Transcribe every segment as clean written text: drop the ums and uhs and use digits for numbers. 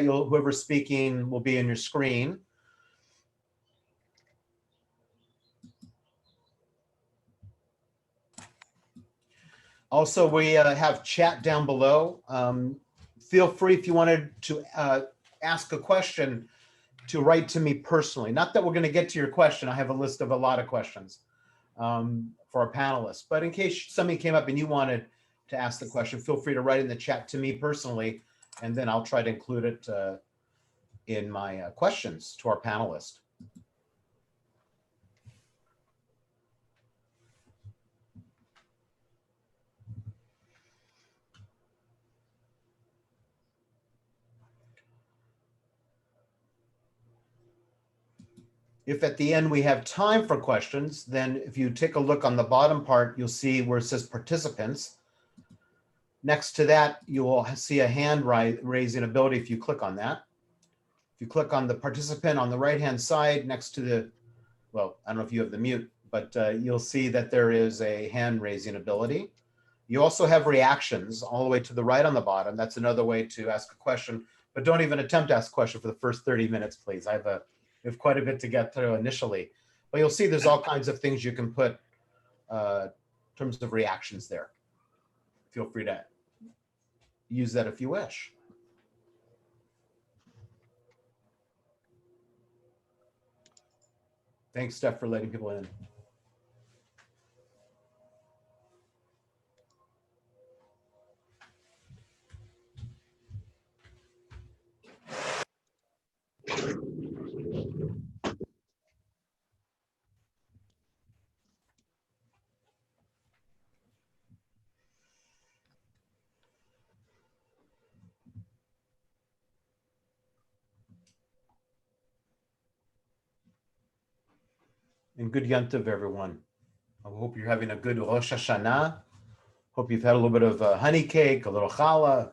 that, whoever's speaking will be on your screen. Also, we have chat down below. Feel free, if you wanted to ask a question, to write to me personally. Not that we're going to get to your question. I have a list of a lot of questions for our panelists. But in case something came up and you wanted to ask the question, feel free to write in the chat to me personally, and then I'll try to include it in my questions to our panelists. If at the end we have time for questions, then if you take a look on the bottom part, you'll see where it says participants. Next to that, you will see a hand raising ability if you click on that. If you click on the participant on the right-hand side next to the, well, I don't know if you have the mute, but you'll see that there is a hand raising ability. You also have reactions all the way to the right on the bottom. That's another way to ask a question, but don't even attempt to ask a question for the first 30 minutes, please. We have quite a bit to get through initially, but you'll see there's all kinds of things you can put in terms of reactions there. Feel free to use that if you wish. Thanks, Steph, for letting people in. And good Yontiv, everyone. I hope you're having a good Rosh Hashanah. Hope you've had a little bit of honey cake, a little challah.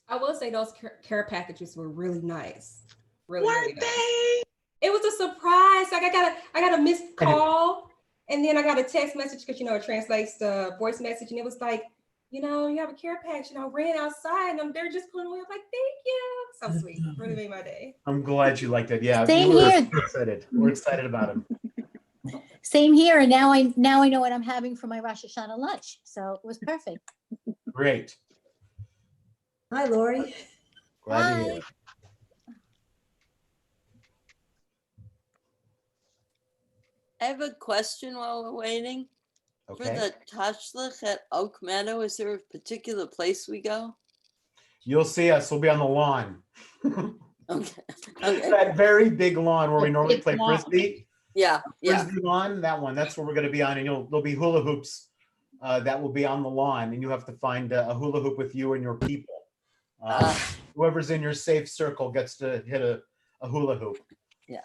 I will say those care packages were really nice. Really nice. It was a surprise. Like I got a missed call, and then I got a text message because it translates the voice message, and it was like, you have a care package, and I ran outside, and they're just pulling away. I'm like, thank you. So sweet. Really made my day. I'm glad you liked it. Yeah, Same here. Excited. We're excited about them. Same here, and now I know what I'm having for my Rosh Hashanah lunch. So it was perfect. Great. Hi, Lori. Glad to hear it. I have a question while we're waiting. Okay. For the Tashlich at Oak Meadow, is there a particular place we go? You'll see us. We'll be on the lawn. Okay. That very big lawn where we normally play frisbee. Yeah. Frisbee lawn, that one. That's where we're going to be on, and there'll be hula hoops that will be on the lawn, and you have to find a hula hoop with you and your people. Whoever's in your safe circle gets to hit a hula hoop. Yeah.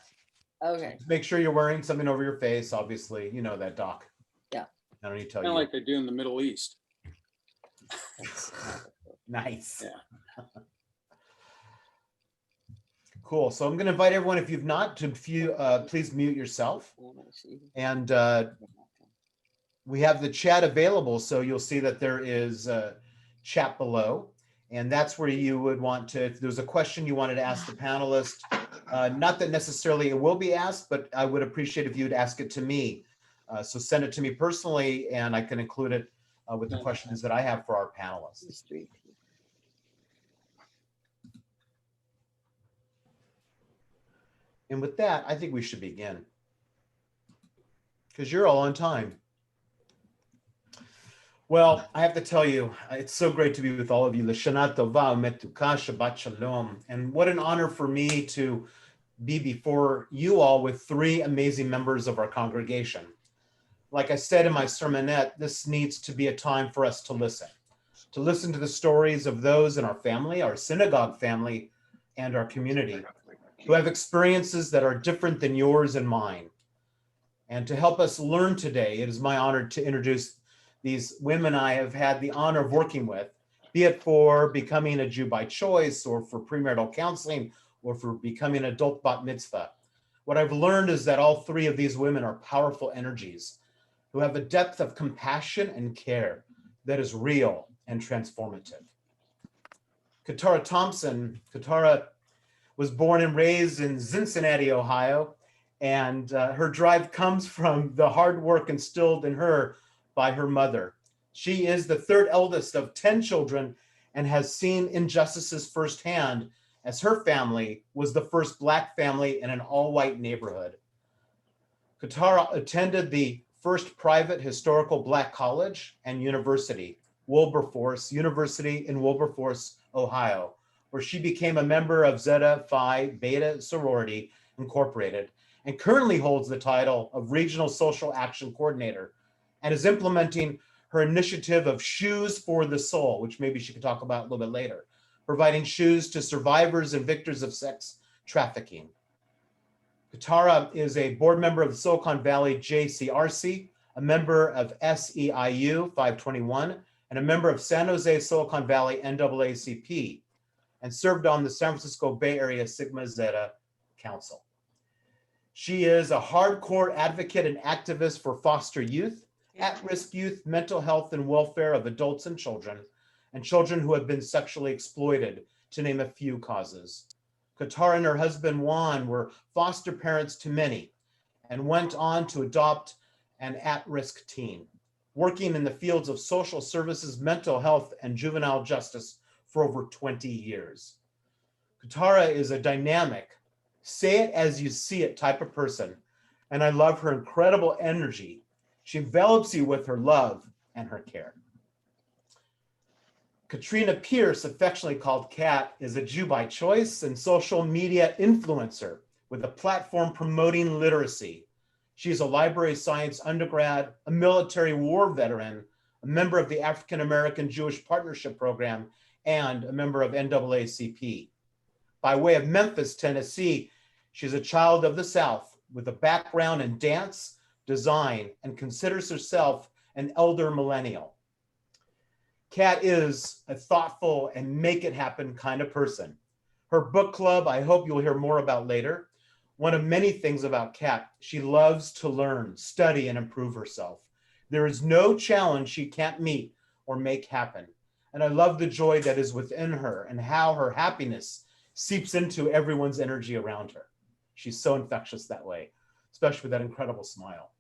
Okay. Just make sure you're wearing something over your face, obviously. You know that, Doc. Yeah. I don't need to tell Kind you. of like they do in the Middle East. Nice. Yeah. Cool. So I'm going to invite everyone, if you've not, to please mute yourself. And we have the chat available, so you'll see that there is a chat below. And that's where you would want to, if there's a question you wanted to ask the panelist, not that necessarily it will be asked, but I would appreciate if you'd ask it to me. So send it to me personally, and I can include it with the questions that I have for our panelists. And with that, I think we should begin, because you're all on time. Well, I have to tell you, it's so great to be with all of you. Shana Tova, Metuka, Shabbat Shalom. And what an honor for me to be before you all with three amazing members of our congregation. Like I said in my sermonette, this needs to be a time for us to listen to the stories of those in our family, our synagogue family, and our community who have experiences that are different than yours and mine. And to help us learn today, it is my honor to introduce these women I have had the honor of working with, be it for becoming a Jew by choice, or for premarital counseling, or for becoming an adult bat mitzvah. What I've learned is that all three of these women are powerful energies who have a depth of compassion and care that is real and transformative. Katara Thompson. Katara was born and raised in Cincinnati, Ohio, and her drive comes from the hard work instilled in her by her mother. She is the third eldest of 10 children and has seen injustices firsthand, as her family was the first Black family in an all-white neighborhood. Katara attended the first private historical Black college and university, Wilberforce University in Wilberforce, Ohio, where she became a member of Zeta Phi Beta Sorority Incorporated and currently holds the title of Regional Social Action Coordinator and is implementing her initiative of Shoes for the Soul, which maybe she could talk about a little bit later, providing shoes to survivors and victims of sex trafficking. Katara is a board member of the Silicon Valley JCRC, a member of SEIU 521, and a member of San Jose Silicon Valley NAACP, and served on the San Francisco Bay Area Sigma Zeta Council. She is a hardcore advocate and activist for foster youth, at-risk youth, mental health and welfare of adults and children who have been sexually exploited, to name a few causes. Katara and her husband Juan were foster parents to many and went on to adopt an at-risk teen, working in the fields of social services, mental health, and juvenile justice for over 20 years. Katara is a dynamic, say it as you see it type of person, and I love her incredible energy. She envelops you with her love and her care. Katrina Pierce, affectionately called Kat, is a Jew by choice and social media influencer with a platform promoting literacy. She's a library science undergrad, a military war veteran, a member of the African American Jewish Partnership Program, and a member of NAACP. By way of Memphis, Tennessee, she's a child of the South with a background in dance, design, and considers herself an elder millennial. Kat is a thoughtful and make it happen kind of person. Her book club, I hope you'll hear more about later. One of many things about Kat, she loves to learn, study, and improve herself. There is no challenge she can't meet or make happen. And I love the joy that is within her and how her happiness seeps into everyone's energy around her. She's so infectious that way, especially with that incredible smile.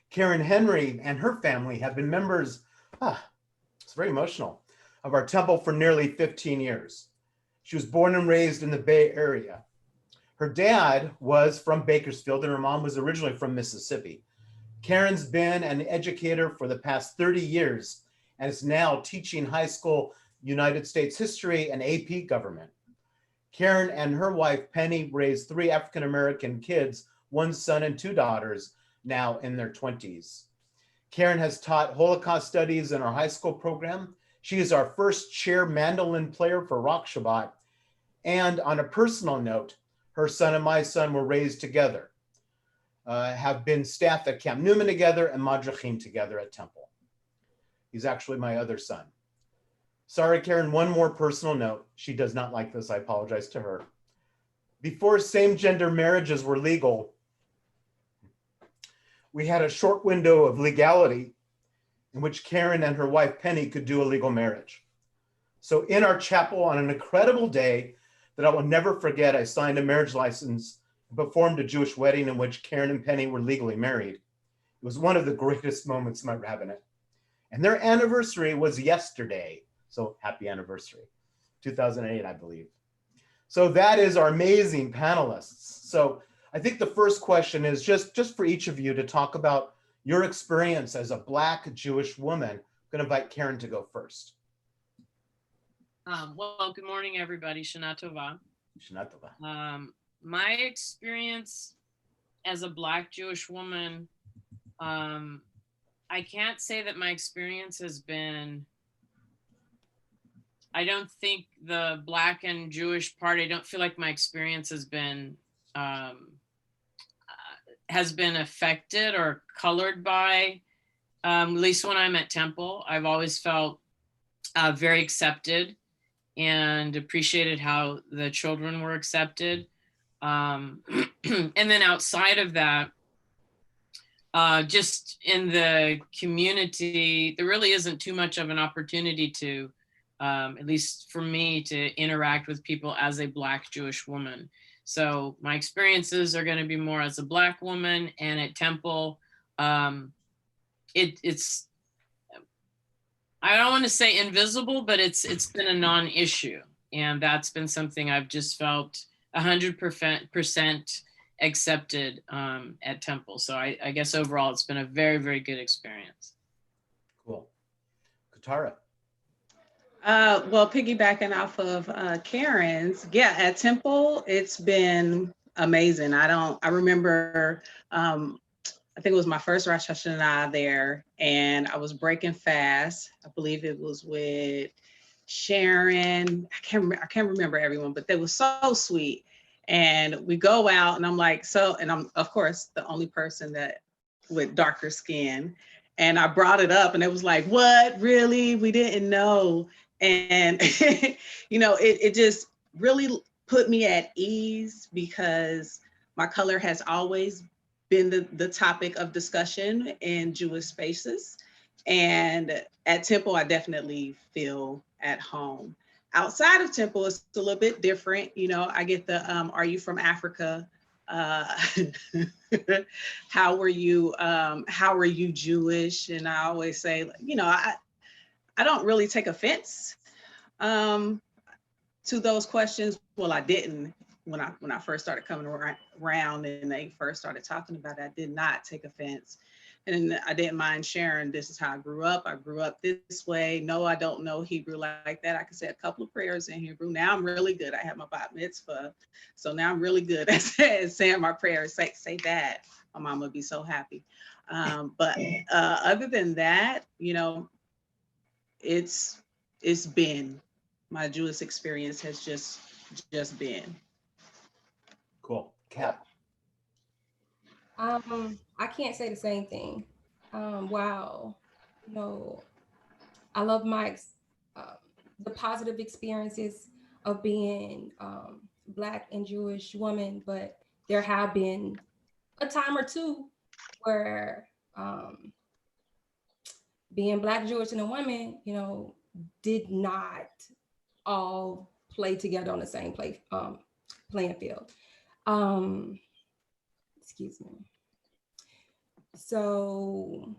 Karen Henry and her family have been members, it's very emotional, of our temple for nearly 15 years. She was born and raised in the Bay Area. Her dad was from Bakersfield and her mom was originally from Mississippi. Karen's been an educator for the past 30 years and is now teaching high school United States history and AP government. Karen and her wife, Penny, raised 3 African-American kids, 1 son and 2 daughters, now in their 20s. Karen has taught Holocaust studies in our high school program. She is our first chair mandolin player for Rock Shabbat. And on a personal note, her son and my son were raised together, have been staff at Camp Newman together and Madrachim together at Temple. He's actually my other son. Sorry, Karen, one more personal note. She does not like this. I apologize to her. Before same-gender marriages were legal, we had a short window of legality in which Karen and her wife Penny could do a legal marriage. So in our chapel on an incredible day that I will never forget, I signed a marriage license and performed a Jewish wedding in which Karen and Penny were legally married. It was one of the greatest moments of my rabbinate. And their anniversary was yesterday. So happy anniversary, 2008, I believe. So that is our amazing panelists. So I think the first question is just for each of you to talk about your experience as a Black Jewish woman. I'm going to invite Karen to go first. Well, good morning, everybody. Shana Tova. Shana Tova. My experience as a Black Jewish woman, I can't say that my experience has been, I don't think the Black and Jewish part, I don't feel like my experience has been affected or colored by, at least when I'm at Temple. I've always felt very accepted and appreciated how the children were accepted. And then outside of that, just in the community, there really isn't too much of an opportunity to at least for me, to interact with people as a Black Jewish woman. So my experiences are going to be more as a Black woman, and at Temple, it's, I don't want to say invisible, but it's been a non-issue. And that's been something I've just felt 100% accepted at Temple. So I guess overall, it's been a very, very good experience. Cool. Katara. Well, piggybacking off of Karen's, yeah, at Temple, it's been amazing. I remember, I think it was my first Rosh Hashanah there, and I was breaking fast. I believe it was with Sharon. I can't remember everyone, but they were so sweet. And we go out, and I'm like, and I'm, of course, the only person that with darker skin. And I brought it up, and it was like, what, really? We didn't know. And, it just really put me at ease, because my color has always been the topic of discussion in Jewish spaces. And at Temple, I definitely feel at home. Outside of Temple, it's a little bit different. I get the, are you from Africa? How were you Jewish? And I always say, I don't really take offense to those questions. Well, I didn't when I first started coming around and they first started talking about it. I did not take offense. And I didn't mind sharing, this is how I grew up. I grew up this way. No, I don't know Hebrew like that. I can say a couple of prayers in Hebrew. Now I'm really good. I have my bat mitzvah. So now I'm really good at saying my prayers. Say that. My mom would be so happy. But other than that, it's been, my Jewish experience has just been. Cool. Kat. I can't say the same thing. Wow. I love the positive experiences of being Black and Jewish woman, but there have been a time or two where being Black, Jewish, and a woman, did not all play together on the same playing field. Excuse me. So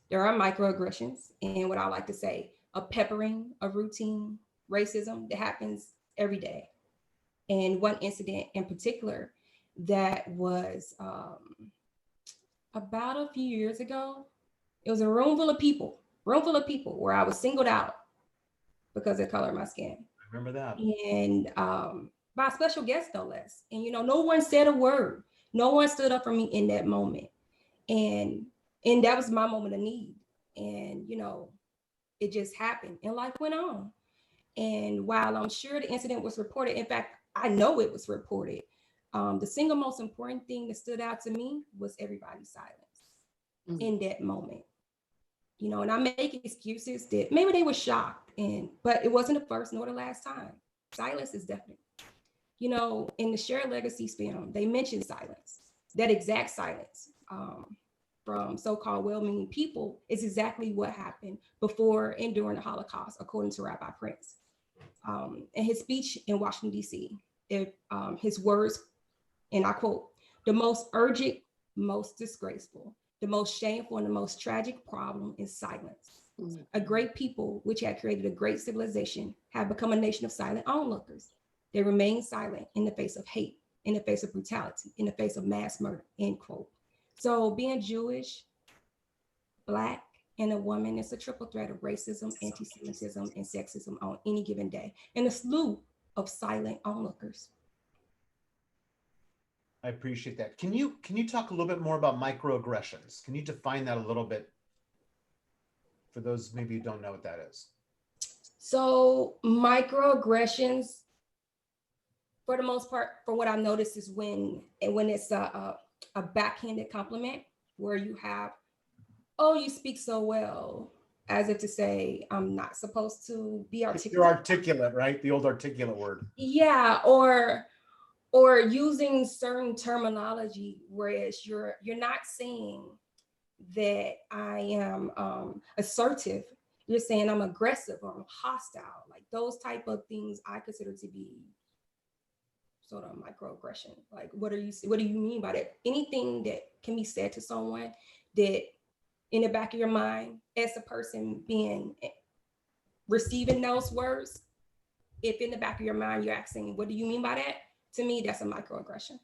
there are microaggressions, and what I like to say, a peppering of routine racism that happens every day. And one incident in particular that was about a few years ago, it was a room full of people where I was singled out because of the color of my skin. I remember that. And by a special guest, no less. And no one said a word. No one stood up for me in that moment. And that was my moment of need. And it just happened, and life went on. And while I'm sure the incident was reported, in fact, I know it was reported, the single most important thing that stood out to me was everybody's silence in that moment. And I make excuses that maybe they were shocked, but it wasn't the first nor the last time. Silence is definite. In the Shared Legacies film, they mentioned silence. That exact silence from so-called well-meaning people is exactly what happened before and during the Holocaust, according to Rabbi Prince. In his speech in Washington, D.C., his words, and I quote, "The most urgent, most disgraceful, the most shameful, and the most tragic problem is silence. A great people, which had created a great civilization, have become a nation of silent onlookers. They remain silent in the face of hate, in the face of brutality, in the face of mass murder," end quote. So being Jewish, Black, and a woman is a triple threat of racism, anti-Semitism, and sexism on any given day, and a slew of silent onlookers. I appreciate that. Can you talk a little bit more about microaggressions? Can you define that a little bit for those maybe who don't know what that is? So microaggressions, for the most part, from what I've noticed, is when it's a backhanded compliment where you have, "Oh, you speak so well," as if to say, I'm not supposed to be articulate. You're articulate, right? The old articulate word. Yeah, or using certain terminology, whereas you're not saying that I am assertive. You're saying I'm aggressive or I'm hostile. Like those type of things I consider to be sort of microaggression. Like, what do you mean by that? Anything that can be said to someone that in the back of your mind, as a person receiving those words, if in the back of your mind you're asking, what do you mean by that? To me, that's a microaggression.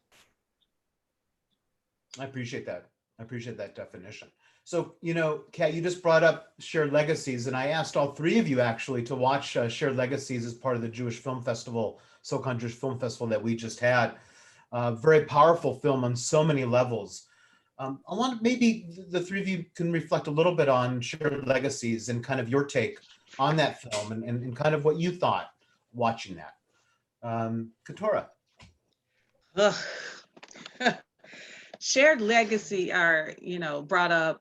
I appreciate that. I appreciate that definition. So, Kat, you just brought up Shared Legacies, and I asked all three of you actually to watch Shared Legacies as part of the Jewish Film Festival, SoCon Jewish Film Festival that we just had. Very powerful film on so many levels. I want maybe the three of you can reflect a little bit on Shared Legacies and kind of your take on that film and kind of what you thought watching that. Katora. Ugh. Shared legacy brought up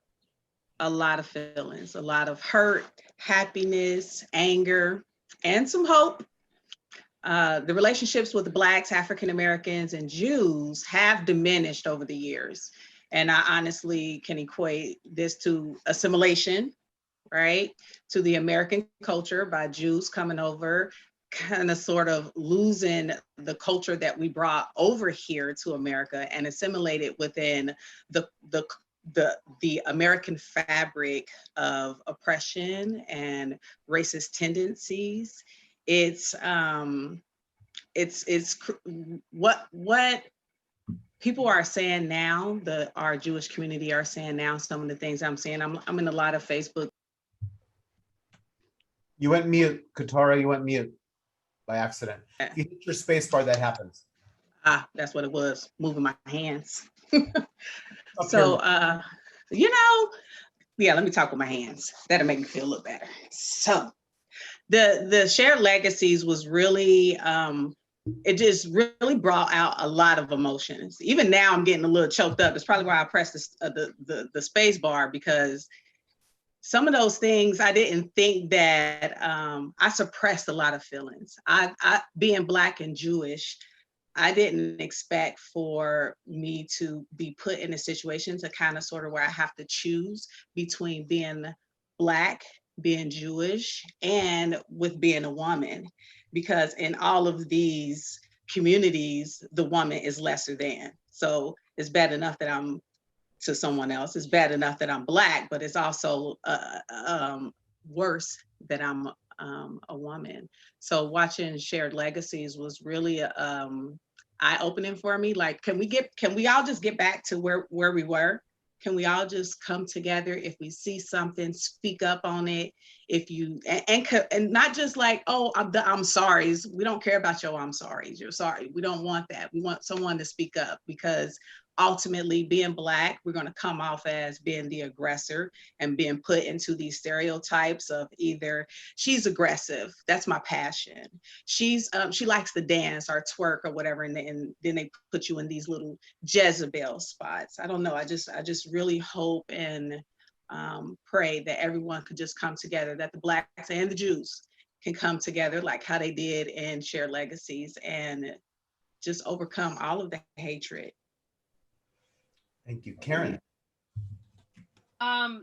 a lot of feelings, a lot of hurt, happiness, anger, and some hope. The relationships with the Blacks, African Americans, and Jews have diminished over the years. And I honestly can equate this to assimilation, right? To the American culture by Jews coming over, kind of sort of losing the culture that we brought over here to America and assimilated within the American fabric of oppression and racist tendencies. It's what people are saying now, our Jewish community are saying now, some of the things I'm saying. I'm in a lot of Facebook. You went mute, Katora, you went mute by accident. If you hit your space bar, that happens. That's what it was, moving my hands. Up So, here. let me talk with my hands. That'll make me feel a little better. So the Shared Legacies was really, it just really brought out a lot of emotions. Even now I'm getting a little choked up. It's probably why I pressed the space bar, because some of those things I didn't think that, I suppressed a lot of feelings. I being Black and Jewish, I didn't expect for me to be put in a situation to kind of sort of where I have to choose between being Black, being Jewish, and with being a woman, because in all of these communities, the woman is lesser than. So it's bad enough that I'm to someone else. It's bad enough that I'm Black, but it's also worse that I'm a woman. So watching Shared Legacies was really eye-opening for me. Like, can we all just get back to where we were? Can we all just come together? If we see something, speak up on it. If you and not just like, oh, I'm sorries. We don't care about your I'm sorries. You're sorry. We don't want that. We want someone to speak up, because ultimately, being Black, we're going to come off as being the aggressor and being put into these stereotypes of either she's aggressive, that's my passion. She likes to dance or twerk or whatever, and then they put you in these little Jezebel spots. I don't know. I just really hope and pray that everyone could just come together, that the Blacks and the Jews can come together like how they did in Shared Legacies and just overcome all of the hatred. Thank you. Karen. I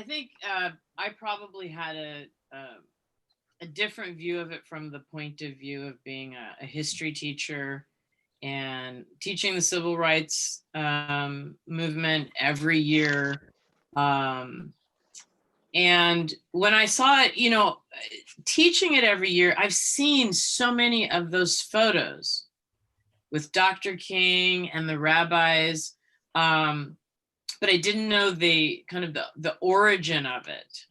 think I probably had a different view of it from the point of view of being a history teacher and teaching the civil rights movement every year. And when I saw it, teaching it every year, I've seen so many of those photos with Dr. King and the rabbis, but I didn't know the kind of the origin of it.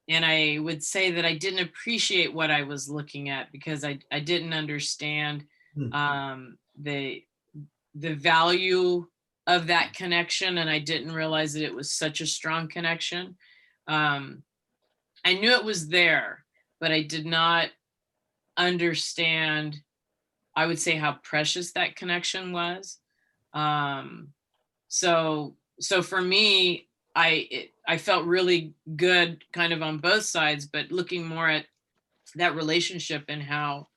And I would say that I didn't appreciate what I was looking at because I didn't understand the value of that connection, and I didn't realize that it was such a strong connection. I knew it was there, but I did not understand, I would say, how precious that connection was. So for me, I felt really good kind of on both sides, but looking more at that relationship and how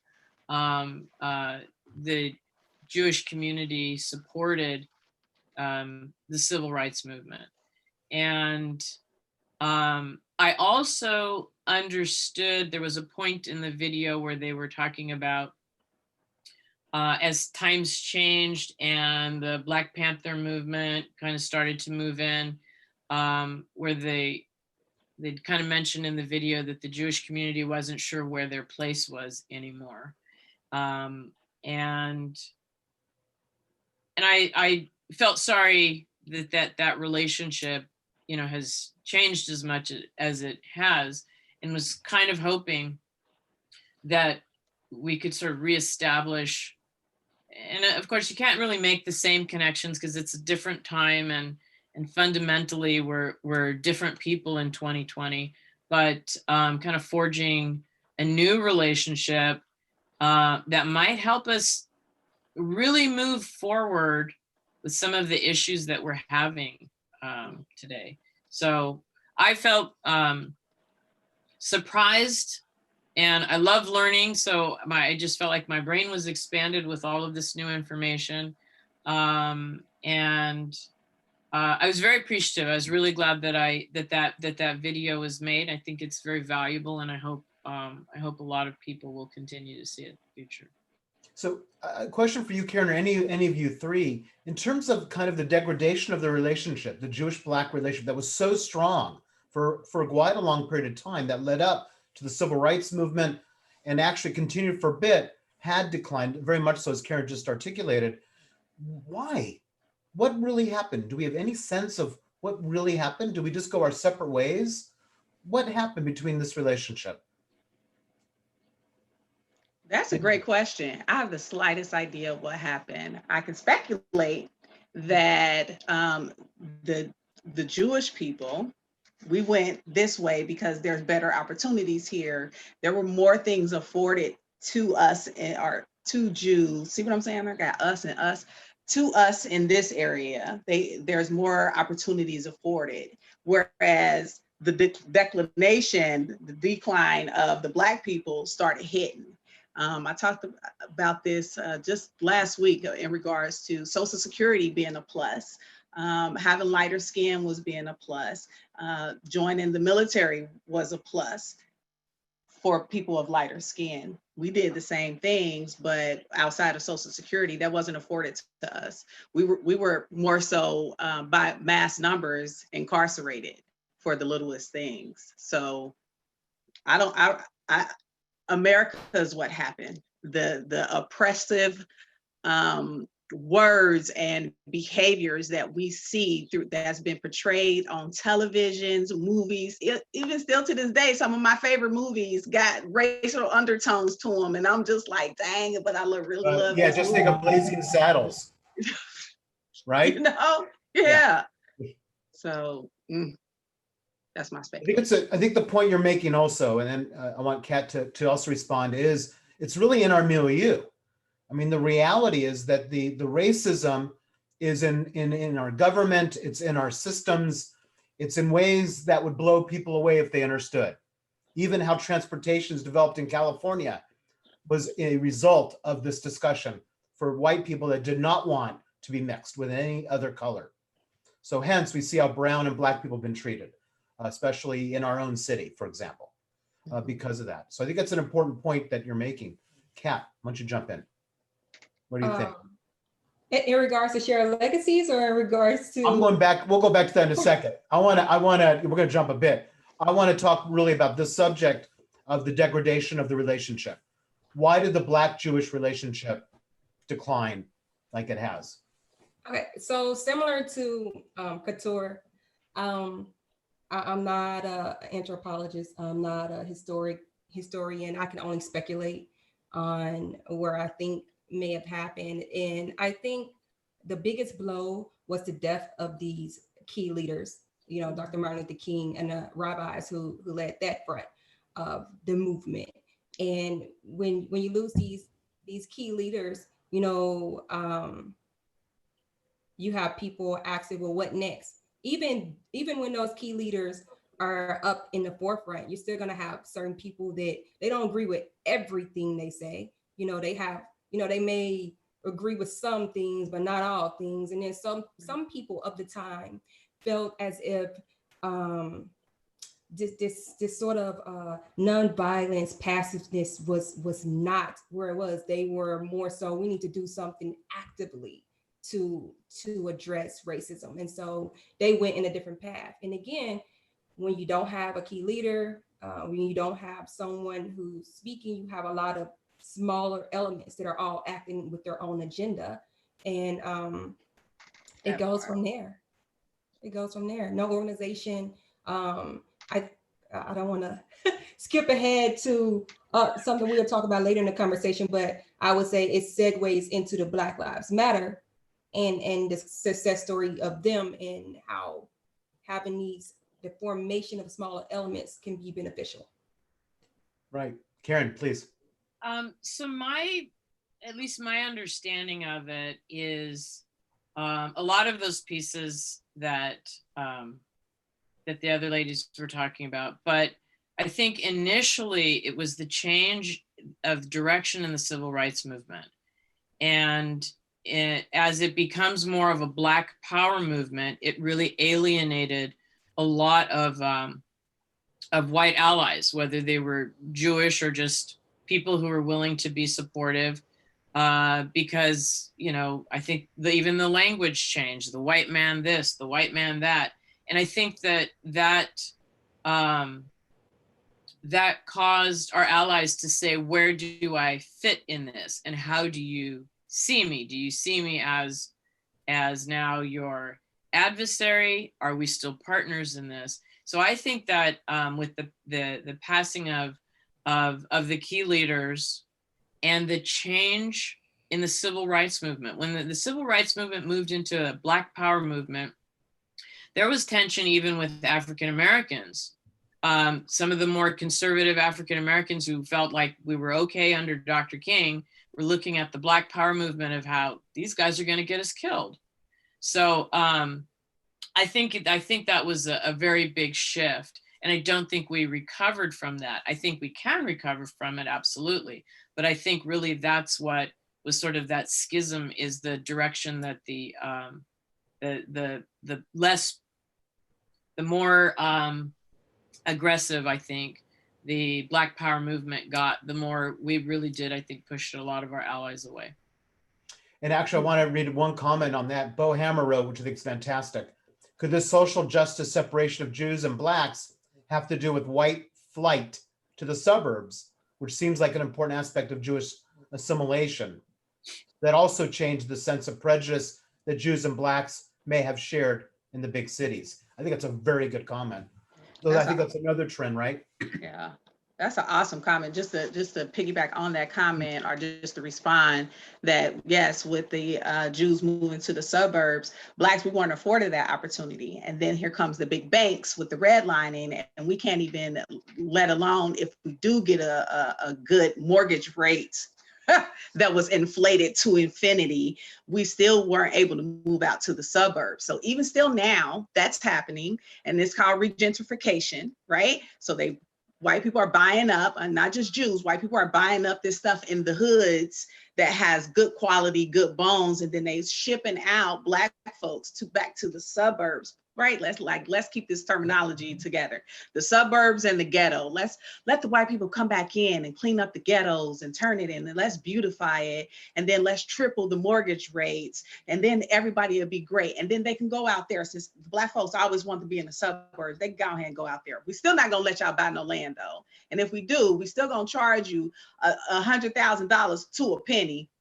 the Jewish community supported the civil rights movement. And I also understood there was a point in the video where they were talking about as times changed and the Black Panther movement kind of started to move in, where they kind of mentioned in the video that the Jewish community wasn't sure where their place was anymore. And I felt sorry that relationship, you know, has changed as much as it has, and was kind of hoping that we could sort of reestablish. And of course, you can't really make the same connections because it's a different time, and fundamentally we're different people in 2020. But kind of forging a new relationship that might help us really move forward with some of the issues that we're having today. So I felt surprised, and I love learning. So I just felt like my brain was expanded with all of this new information. And I was very appreciative. I was really glad that that video was made. I think it's very valuable, and I hope a lot of people will continue to see it in the future. So a question for you, Karen, or any of you three, in terms of kind of the degradation of the relationship, the Jewish-Black relationship that was so strong for quite a long period of time that led up to the civil rights movement and actually continued for a bit, had declined very much so, as Karen just articulated. Why? What really happened? Do we have any sense of what really happened? Do we just go our separate ways? What happened between this relationship? That's a great question. I have the slightest idea of what happened. I can speculate that the Jewish people, we went this way because there's better opportunities here. There were more things afforded to us or to Jews. See what I'm saying? I got us and us. To us in this area, there's more opportunities afforded. Whereas the declination, the decline of the Black people started hitting. I talked about this just last week in regards to Social Security being a plus, having lighter skin was being a plus, joining the military was a plus for people of lighter skin. We did the same things, but outside of Social Security, that wasn't afforded to us. We were more so by mass numbers incarcerated for the littlest things. So America is what happened. The oppressive words and behaviors that we see that's been portrayed on televisions, movies, even still to this day, some of my favorite movies got racial undertones to them, and I'm just like, dang, but I really love. Yeah, just think of Blazing Saddles, right? You know, yeah. So. That's my speculation. I think the point you're making also, and then I want Kat to also respond, is it's really in our milieu. I mean, the reality is that the racism is in our government, it's in our systems, it's in ways that would blow people away if they understood. Even how transportation is developed in California was a result of this discussion for white people that did not want to be mixed with any other color. So hence we see how brown and Black people have been treated, especially in our own city, for example, because of that. So I think that's an important point that you're making. Kat, why don't you jump in? What do you think? In regards to shared legacies, or in regards to? I'm going back. We'll go back to that in a second. we're going to jump a bit. I want to talk really about this subject of the degradation of the relationship. Why did the Black-Jewish relationship decline like it has? Okay, so similar to Couture, I'm not an anthropologist. I'm not a historian. I can only speculate on where I think may have happened. And I think the biggest blow was the death of these key leaders, you know, Dr. Martin Luther King and the rabbis who led that front of the movement. And when you lose these key leaders, you know, you have people asking, well, what next? Even when those key leaders are up in the forefront, you're still gonna have certain people that they don't agree with everything they say. You know, they may agree with some things, but not all things. And then some people of the time felt as if this sort of non-violence passiveness was not where it was. They were more so, we need to do something actively to address racism. And so they went in a different path. And again, when you don't have a key leader, when you don't have someone who's speaking, you have a lot of smaller elements that are all acting with their own agenda. And it goes from there. It goes from there. No organization. I don't want to skip ahead to something we'll talk about later in the conversation, but I would say it segues into the Black Lives Matter and the success story of them and how having the formation of smaller elements can be beneficial. Right. Karen, please. So at least my understanding of it is a lot of those pieces that the other ladies were talking about, but I think initially it was the change of direction in the civil rights movement. And as it becomes more of a Black power movement, it really alienated a lot of white allies, whether they were Jewish or just people who were willing to be supportive, because, I think even the language changed, the white man this, the white man that. And I think that caused our allies to say, where do I fit in this? And how do you see me? Do you see me as now your adversary? Are we still partners in this? So I think that with the passing of the key leaders and the change in the civil rights movement, when the civil rights movement moved into a Black power movement, there was tension even with African Americans. Some of the more conservative African Americans who felt like we were okay under Dr. King were looking at the Black power movement of how these guys are going to get us killed. So I think that was a very big shift. And I don't think we recovered from that. I think we can recover from it, absolutely. But I think really that's what was sort of that schism, is the direction that the more aggressive, I think, the Black power movement got, the more we really did, I think, push a lot of our allies away. And actually, I want to read one comment on that. Bo Hammer wrote, which I think is fantastic. Could this social justice separation of Jews and Blacks have to do with white flight to the suburbs, which seems like an important aspect of Jewish assimilation, that also changed the sense of prejudice that Jews and Blacks may have shared in the big cities? I think that's a very good comment. So I think that's another trend, right? Yeah, that's an awesome comment. Just to piggyback on that comment, or just to respond that, yes, with the Jews moving to the suburbs, Blacks, we weren't afforded that opportunity. And then here comes the big banks with the redlining, and we can't even, let alone if we do get a good mortgage rate that was inflated to infinity, we still weren't able to move out to the suburbs. So even still now, that's happening, and it's called regentrification, right? So white people are buying up, and not just Jews, white people are buying up this stuff in the hoods that has good quality, good bones, and then they shipping out Black folks back to the suburbs, right? Let's keep this terminology together. The suburbs and the ghetto. Let's let the white people come back in and clean up the ghettos and turn it in, and let's beautify it, and then let's triple the mortgage rates, and then everybody will be great. And then they can go out there, since Black folks always want to be in the suburbs, they can go ahead and go out there. We're still not gonna let y'all buy no land though. And if we do, we still gonna charge you $100,000 to a penny,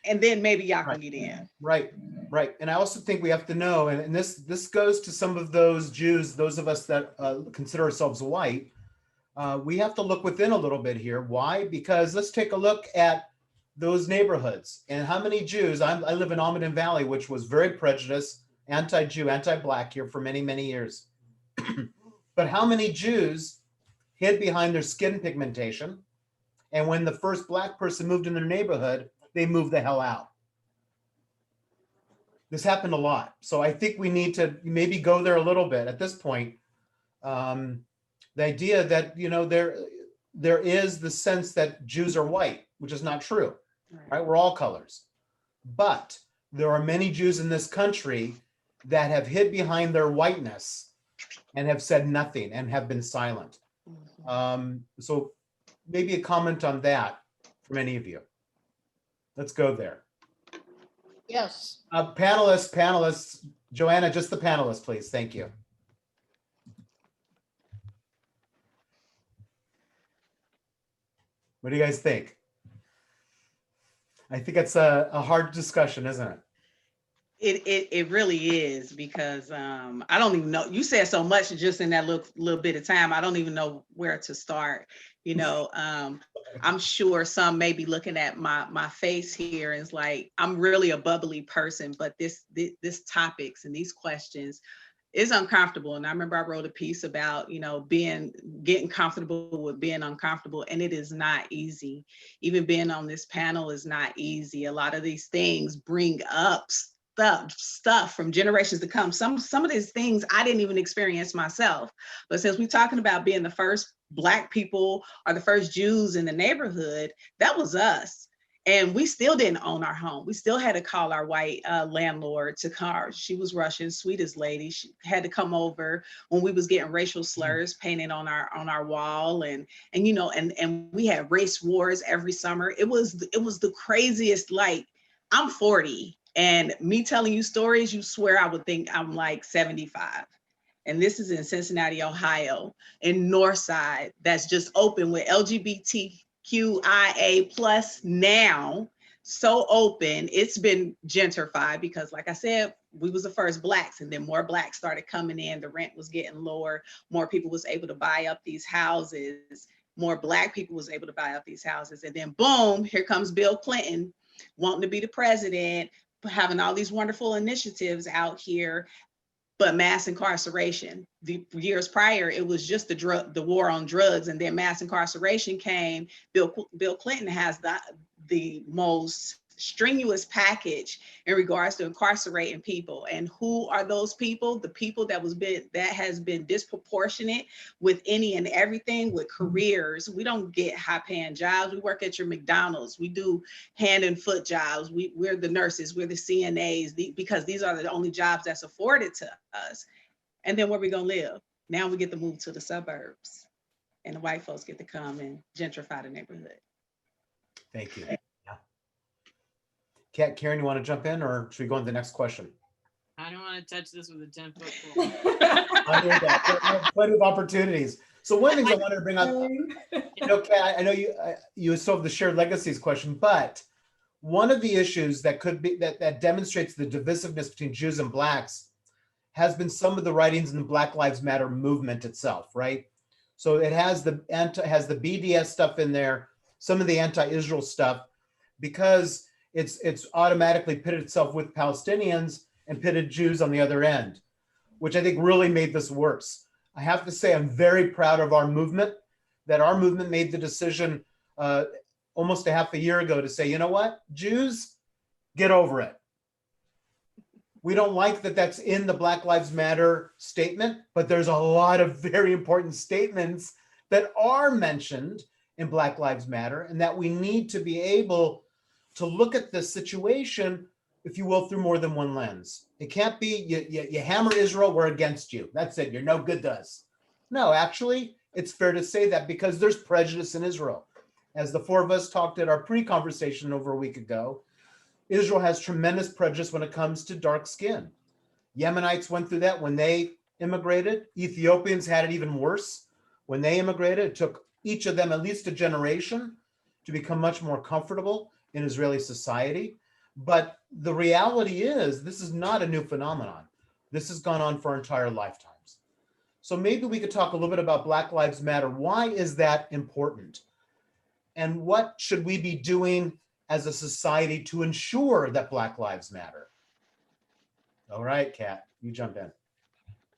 and then maybe y'all can get in. Right. And I also think we have to know, and this goes to some of those Jews, those of us that consider ourselves white, we have to look within a little bit here. Why? Because let's take a look at those neighborhoods and how many Jews. I live in Almaden Valley, which was very prejudiced, anti-Jew, anti-Black here for many, many years. But how many Jews hid behind their skin pigmentation? And when the first Black person moved in their neighborhood, they moved the hell out. This happened a lot. So I think we need to maybe go there a little bit at this point. The idea that, there is the sense that Jews are white, which is not true, right? We're all colors. But there are many Jews in this country that have hid behind their whiteness and have said nothing and have been silent. So maybe a comment on that from any of you. Let's go there. Yes. Panelists, Joanna, just the panelists, please. Thank you. What do you guys think? I think it's a hard discussion, isn't it? It really is, because I don't even know. You said so much just in that little bit of time. I don't even know where to start. You know, I'm sure some may be looking at my face here and it's like, I'm really a bubbly person, but this topics and these questions is uncomfortable. And I remember I wrote a piece about, you know, getting comfortable with being uncomfortable, and it is not easy. Even being on this panel is not easy. A lot of these things bring up stuff from generations to come. Some of these things I didn't even experience myself. But since we're talking about being the first Black people or the first Jews in the neighborhood, that was us. And we still didn't own our home. We still had to call our white landlord to come. She was Russian, sweetest lady. She had to come over when we was getting racial slurs painted on our wall, and you know, and we had race wars every summer. It was the craziest. Like, I'm 40, and me telling you stories, you swear I would think I'm like 75. And this is in Cincinnati, Ohio, in Northside, that's just open with LGBTQIA plus now, so open. It's been gentrified because, like I said, we was the first Blacks, and then more Blacks started coming in. The rent was getting lower. More people was able to buy up these houses. More Black people was able to buy up these houses. And then boom, here comes Bill Clinton wanting to be the president, having all these wonderful initiatives out here. But mass incarceration. The years prior, it was just the war on drugs, and then mass incarceration came. Bill Clinton has the most strenuous package in regards to incarcerating people. And who are those people? The people that has been disproportionate with any and everything, with careers. We don't get high-paying jobs. We work at your McDonald's. We do hand and foot jobs. We're the nurses. We're the CNAs, because these are the only jobs that's afforded to us. And then where we gonna live? Now we get to move to the suburbs, and the white folks get to come and gentrify the neighborhood. Thank you. Karen, you want to jump in, or should we go on to the next question? I don't want to touch this with a 10-foot pole. I hear that. There are plenty of opportunities. So one of the things I wanted to bring up, you know, Kat, I know you still have the shared legacies question, but one of the issues that could be that demonstrates the divisiveness between Jews and Blacks has been some of the writings in the Black Lives Matter movement itself, right? So it has the BDS stuff in there, some of the anti-Israel stuff, because it's automatically pitted itself with Palestinians and pitted Jews on the other end, which I think really made this worse. I have to say, I'm very proud of our movement, that our movement made the decision almost a half a year ago to say, you know what, Jews, get over it. We don't like that that's in the Black Lives Matter statement, but there's a lot of very important statements that are mentioned in Black Lives Matter, and that we need to be able to look at the situation, if you will, through more than one lens. It can't be you hammer Israel, we're against you. That's it, you're no good to us. No, actually, it's fair to say that, because there's prejudice in Israel. As the four of us talked at our pre-conversation over a week ago, Israel has tremendous prejudice when it comes to dark skin. Yemenites went through that when they immigrated. Ethiopians had it even worse. When they immigrated, it took each of them at least a generation to become much more comfortable in Israeli society. But the reality is, this is not a new phenomenon. This has gone on for our entire lifetimes. So maybe we could talk a little bit about Black Lives Matter. Why is that important? And what should we be doing as a society to ensure that Black Lives Matter? All right, Kat, you jump in.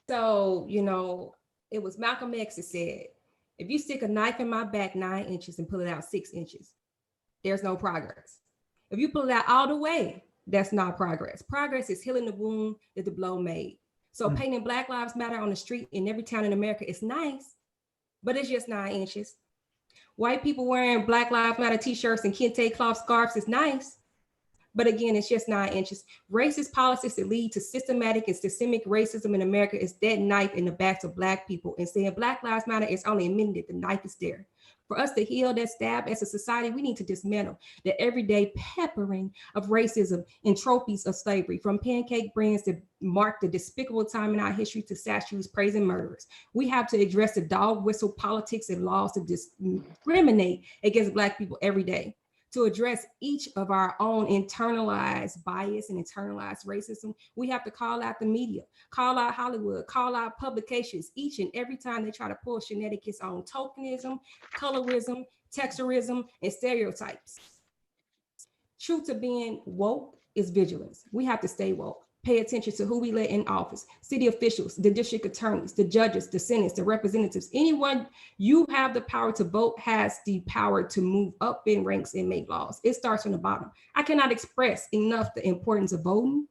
So, you know, it was Malcolm X that said, if you stick a knife in my back 9 inches and pull it out 6 inches, there's no progress. If you pull it out all the way, that's not progress. Progress is healing the wound that the blow made. So painting Black Lives Matter on the street in every town in America is nice, but it's just 9 inches. White people wearing Black Lives Matter t-shirts and kente cloth scarves is nice, But again, it's just 9 inches. Racist policies that lead to systematic and systemic racism in America is that knife in the backs of Black people. And saying Black Lives Matter is only admitting that the knife is there. For us to heal that stab as a society, we need to dismantle the everyday peppering of racism and trophies of slavery, from pancake brands that mark the despicable time in our history to statues praising murderers. We have to address the dog whistle politics and laws to discriminate against Black people every day. To address each of our own internalized bias and internalized racism, we have to call out the media, call out Hollywood, call out publications each and every time they try to pull Connecticut's own tokenism, colorism, texturism, and stereotypes. True to being woke is vigilance. We have to stay woke. Pay attention to who we let in office, city officials, the district attorneys, the judges, the senates, the representatives. Anyone you have the power to vote has the power to move up in ranks and make laws. It starts from the bottom. I cannot express enough the importance of voting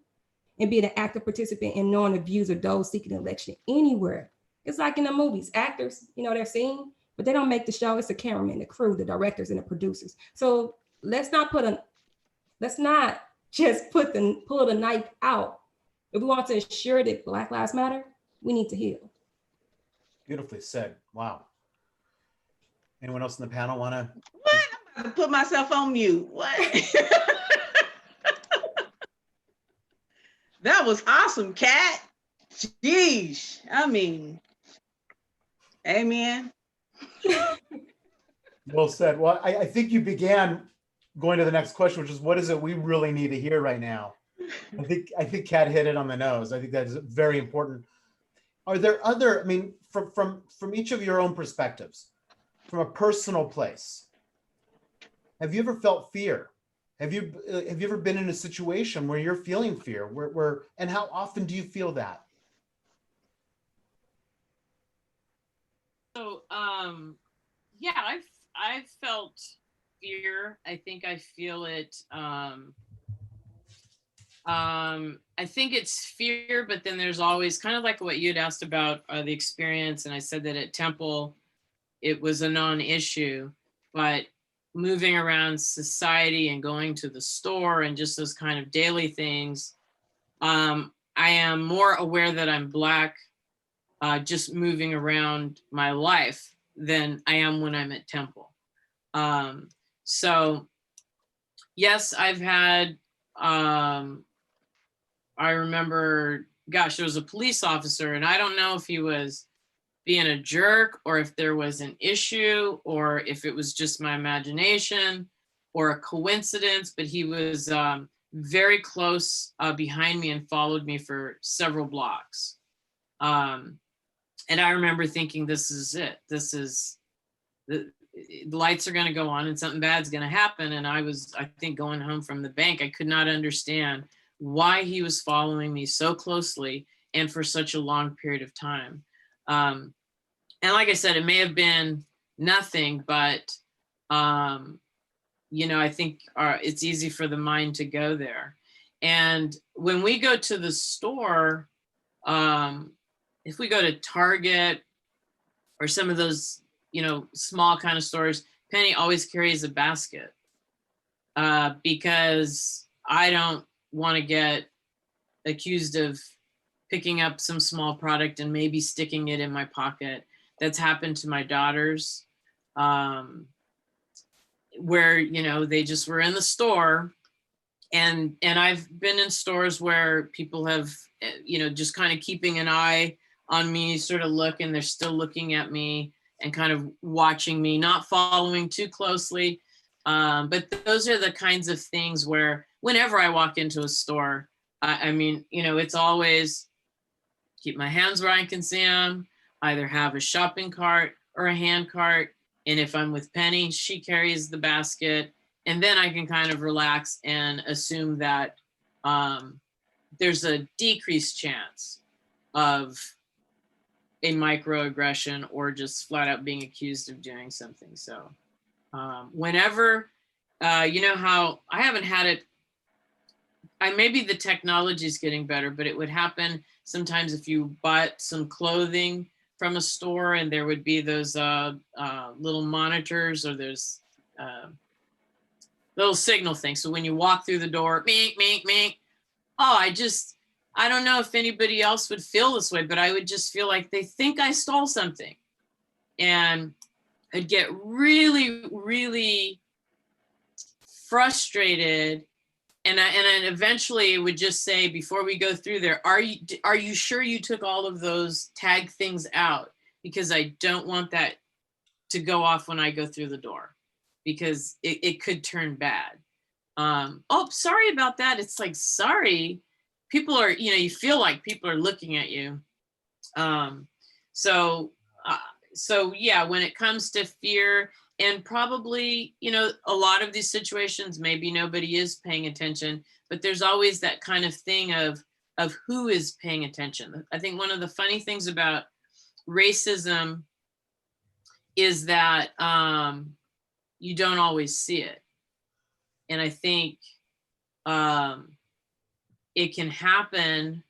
and being an active participant in knowing the views of those seeking election anywhere. It's like in the movies, actors, they're seen, but they don't make the show. It's the cameraman, the crew, the directors, and the producers. So let's not just pull the knife out. If we want to ensure that Black Lives Matter, we need to heal. Beautifully said. Wow. Anyone else in the panel want to? What? I'm about to put myself on mute. What? That was awesome, Kat. Jeez. I mean, amen. Well said. Well, I think you began going to the next question, which is, what is it we really need to hear right now? I think Kat hit it on the nose. I think that is very important. Are there other, from each of your own perspectives, from a personal place, have you ever felt fear? Have you ever been in a situation where you're feeling fear? And how often do you feel that? So, yeah, I've felt fear. I think I feel it. I think it's fear, but then there's always kind of like what you'd asked about the experience. And I said that at Temple, it was a non-issue, but moving around society and going to the store and just those kind of daily things, I am more aware that I'm Black just moving around my life than I am when I'm at Temple. So yes, I've had, I remember, gosh, there was a police officer, and I don't know if he was being a jerk or if there was an issue or if it was just my imagination or a coincidence, but he was very close behind me and followed me for several blocks. And I remember thinking, this is it. This is, the lights are going to go on and something bad's going to happen. And I think, going home from the bank, I could not understand why he was following me so closely and for such a long period of time. And like I said, it may have been nothing, but, I think it's easy for the mind to go there. And when we go to the store, if we go to Target or some of those, small kind of stores, Penny always carries a basket because I don't want to get accused of picking up some small product and maybe sticking it in my pocket. That's happened to my daughters, where, they just were in the store, and I've been in stores where people have, just kind of keeping an eye on me, sort of look, and they're still looking at me and kind of watching me, not following too closely. But those are the kinds of things where whenever I walk into a store, it's always keep my hands where I can see them, either have a shopping cart or a hand cart. And if I'm with Penny, she carries the basket. And then I can kind of relax and assume that there's a decreased chance of a microaggression or just flat out being accused of doing something. So whenever, how I haven't had it, maybe the technology is getting better, but it would happen sometimes if you bought some clothing from a store and there would be those little monitors or there's little signal thing. So when you walk through the door, mink, mink, mink. Oh, I don't know if anybody else would feel this way, but I would just feel like they think I stole something. And I'd get really, really frustrated. And I eventually would just say, before we go through there, are you sure you took all of those tag things out? Because I don't want that to go off when I go through the door, because it could turn bad. Oh, sorry about that. It's like, sorry. People are, you feel like people are looking at you. So yeah, when it comes to fear, and probably, a lot of these situations, maybe nobody is paying attention, but there's always that kind of thing of who is paying attention. I think one of the funny things about racism is that you don't always see it. And I think it can happen.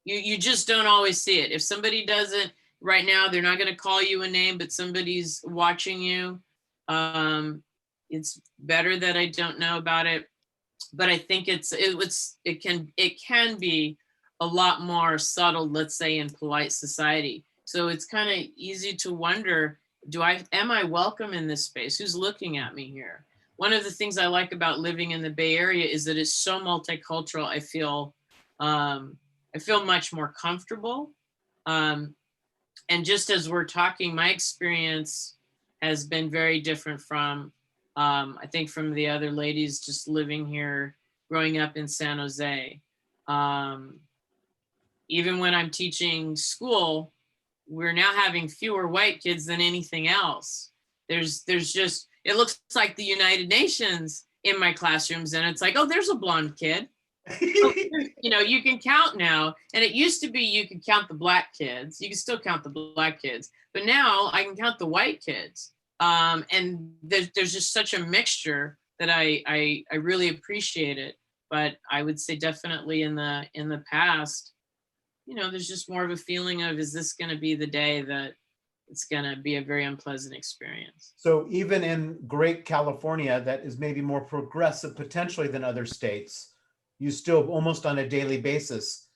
You just don't always see it. If somebody doesn't, right now, they're not going to call you a name, but somebody's watching you. It's better that I don't know about it, but I think it can be a lot more subtle, let's say, in polite society. So it's kind of easy to wonder, am I welcome in this space? Who's looking at me here? One of the things I like about living in the Bay Area is that it's so multicultural. I feel much more comfortable. And just as we're talking, my experience has been very different from, I think, from the other ladies just living here, growing up in San Jose. Even when I'm teaching school, we're now having fewer white kids than anything else. There's just, it looks like the United Nations in my classrooms, and it's like, oh, there's a blonde kid. You can count now. And it used to be you could count the black kids. You can still count the black kids, but now I can count the white kids. And there's just such a mixture that I really appreciate it. But I would say definitely in the past, there's just more of a feeling of, is this going to be the day that it's going to be a very unpleasant experience? So even in great California, that is maybe more progressive potentially than other states, you still almost on a daily basis,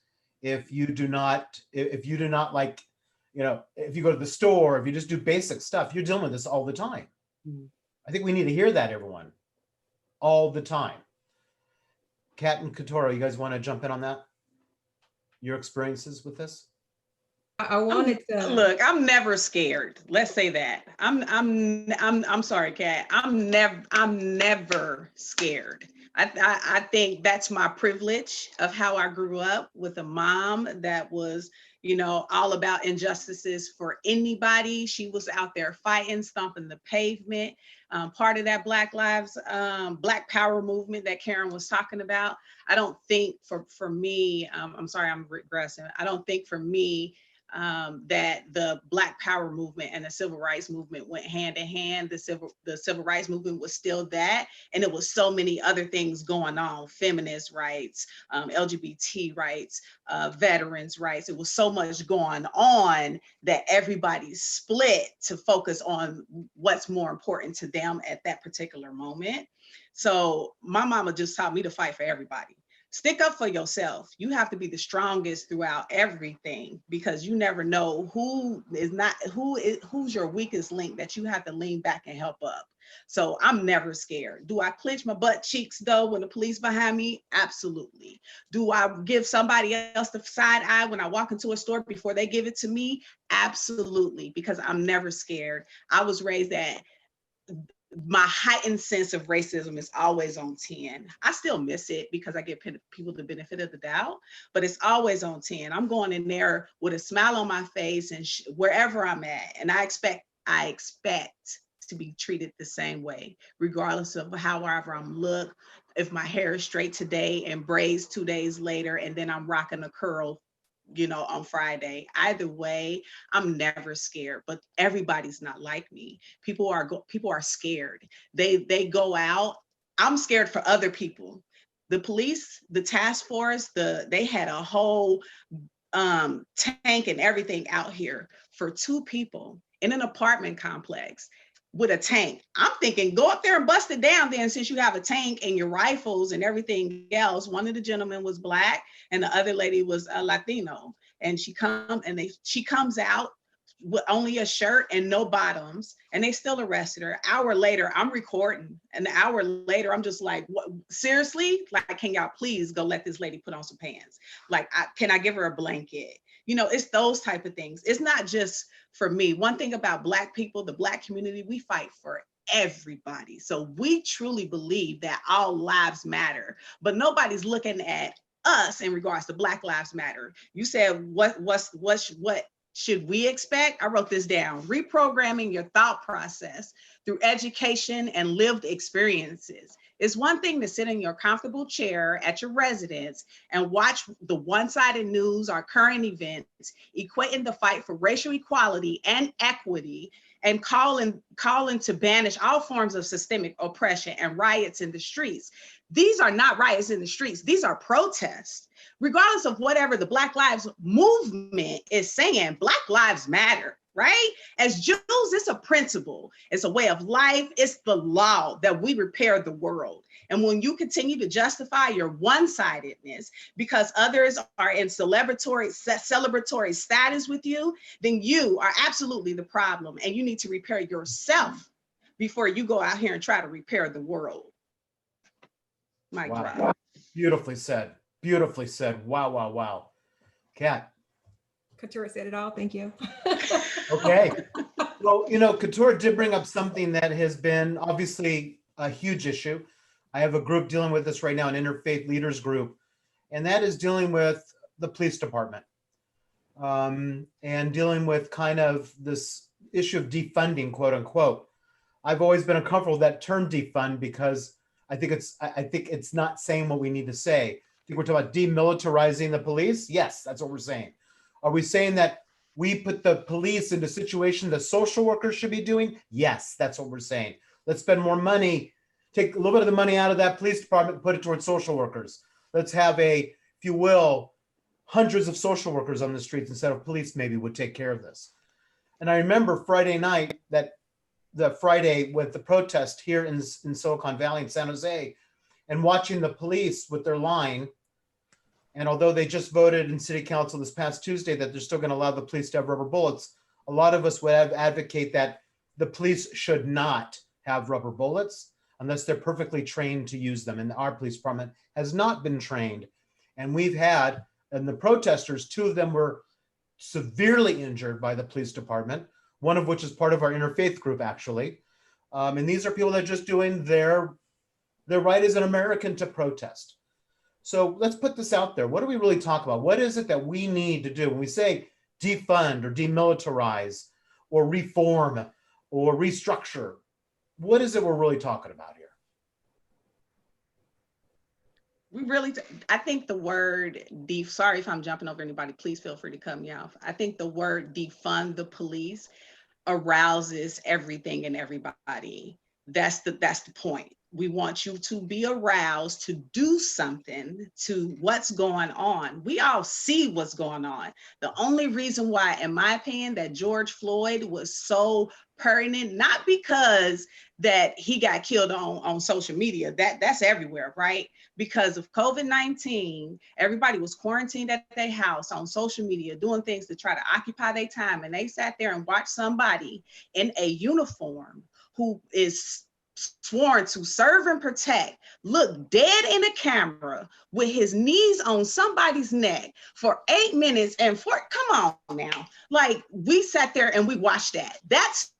if you do not like, if you go to the store, if you just do basic stuff, you're dealing with this all the time. Mm-hmm. I think we need to hear that, everyone, all the time. Kat and Katoro, you guys want to jump in on that? Your experiences with this? I wanted to look. I'm never scared. Let's say that. I'm sorry, Kat. I'm never scared. I think that's my privilege of how I grew up, with a mom that was, all about injustices for anybody. She was out there fighting, stomping the pavement. Part of that Black Power movement that Karen was talking about. I don't think for me, I'm sorry, I'm regressing. I don't think for me, that the Black Power movement and the Civil Rights movement went hand in hand. The Civil Rights movement was still that, and it was so many other things going on: feminist rights, LGBT rights, veterans rights. It was so much going on that everybody split to focus on what's more important to them at that particular moment. So my mama just taught me to fight for everybody. Stick up for yourself. You have to be the strongest throughout everything, because you never know who's your weakest link that you have to lean back and help up. So I'm never scared. Do I clench my butt cheeks though when the police behind me? Absolutely. Do I give somebody else the side eye when I walk into a store before they give it to me? Absolutely, because I'm never scared. I was raised that my heightened sense of racism is always on 10. I still miss it because I give people the benefit of the doubt, but it's always on 10. I'm going in there with a smile on my face and wherever I'm at, and I expect to be treated the same way, regardless of however I'm look. If my hair is straight today and braids 2 days later, and then I'm rocking a curl, on Friday. Either way, I'm never scared, but everybody's not like me. People are scared. They go out. I'm scared for other people. The police, the task force, they had a whole tank and everything out here for 2 people in an apartment complex. with a tank. I'm thinking, go up there and bust it down then, since you have a tank and your rifles and everything else. One of the gentlemen was Black and the other lady was Latino. And she comes out with only a shirt and no bottoms, and they still arrested her. An hour later, I'm recording. An hour later, I'm just like, what? Seriously? Like, can y'all please go let this lady put on some pants? Like, can I give her a blanket? You know, it's those type of things. It's not just for me. One thing about Black people, the Black community, we fight for everybody. So we truly believe that all lives matter, but nobody's looking at us in regards to Black Lives Matter. You said, what should we expect? I wrote this down. Reprogramming your thought process through education and lived experiences. It's one thing to sit in your comfortable chair at your residence and watch the one-sided news or current events, equating the fight for racial equality and equity, and calling to banish all forms of systemic oppression and riots in the streets. These are not riots in the streets. These are protests. Regardless of whatever the Black Lives Movement is saying, Black Lives Matter, right? As Jews, it's a principle. It's a way of life. It's the law that we repair the world. And when you continue to justify your one-sidedness because others are in celebratory status with you, then you are absolutely the problem. And you need to repair yourself before you go out here and try to repair the world. Mic drop. Beautifully said. Beautifully said. Wow, wow, wow. Kat. Couture said it all. Thank you. Okay. Well, you know, Couture did bring up something that has been obviously a huge issue. I have a group dealing with this right now, an interfaith leaders group, and that is dealing with the police department and dealing with kind of this issue of defunding, quote unquote. I've always been uncomfortable with that term defund because I think it's not saying what we need to say. I think we're talking about demilitarizing the police. Yes, that's what we're saying. Are we saying that we put the police into situations that social workers should be doing? Yes, that's what we're saying. Let's spend more money, take a little bit of the money out of that police department and put it towards social workers. Let's have if you will, hundreds of social workers on the streets instead of police maybe would take care of this. And I remember Friday night, the Friday with the protest here in Silicon Valley in San Jose, and watching the police with their line. And although they just voted in city council this past Tuesday that they're still going to allow the police to have rubber bullets, a lot of us would advocate that the police should not have rubber bullets unless they're perfectly trained to use them. And our police department has not been trained. And we've had, and the protesters, 2 of them were severely injured by the police department, one of which is part of our interfaith group, actually. And these are people that are just doing their right as an American to protest. So let's put this out there. What do we really talk about? What is it that we need to do when we say defund or demilitarize or reform or restructure? What is it we're really talking about here? I think the word sorry if I'm jumping over anybody, please feel free to cut me off. I think the word defund the police arouses everything and everybody. That's the point. We want you to be aroused to do something to what's going on. We all see what's going on. The only reason why, in my opinion, that George Floyd was so pertinent, not because that he got killed on social media, that's everywhere, right? Because of COVID-19, everybody was quarantined at their house on social media, doing things to try to occupy their time. And they sat there and watched somebody in a uniform who is sworn to serve and protect, look dead in the camera with his knees on somebody's neck for 8 minutes and come on now. Like, we sat there and we watched that. That's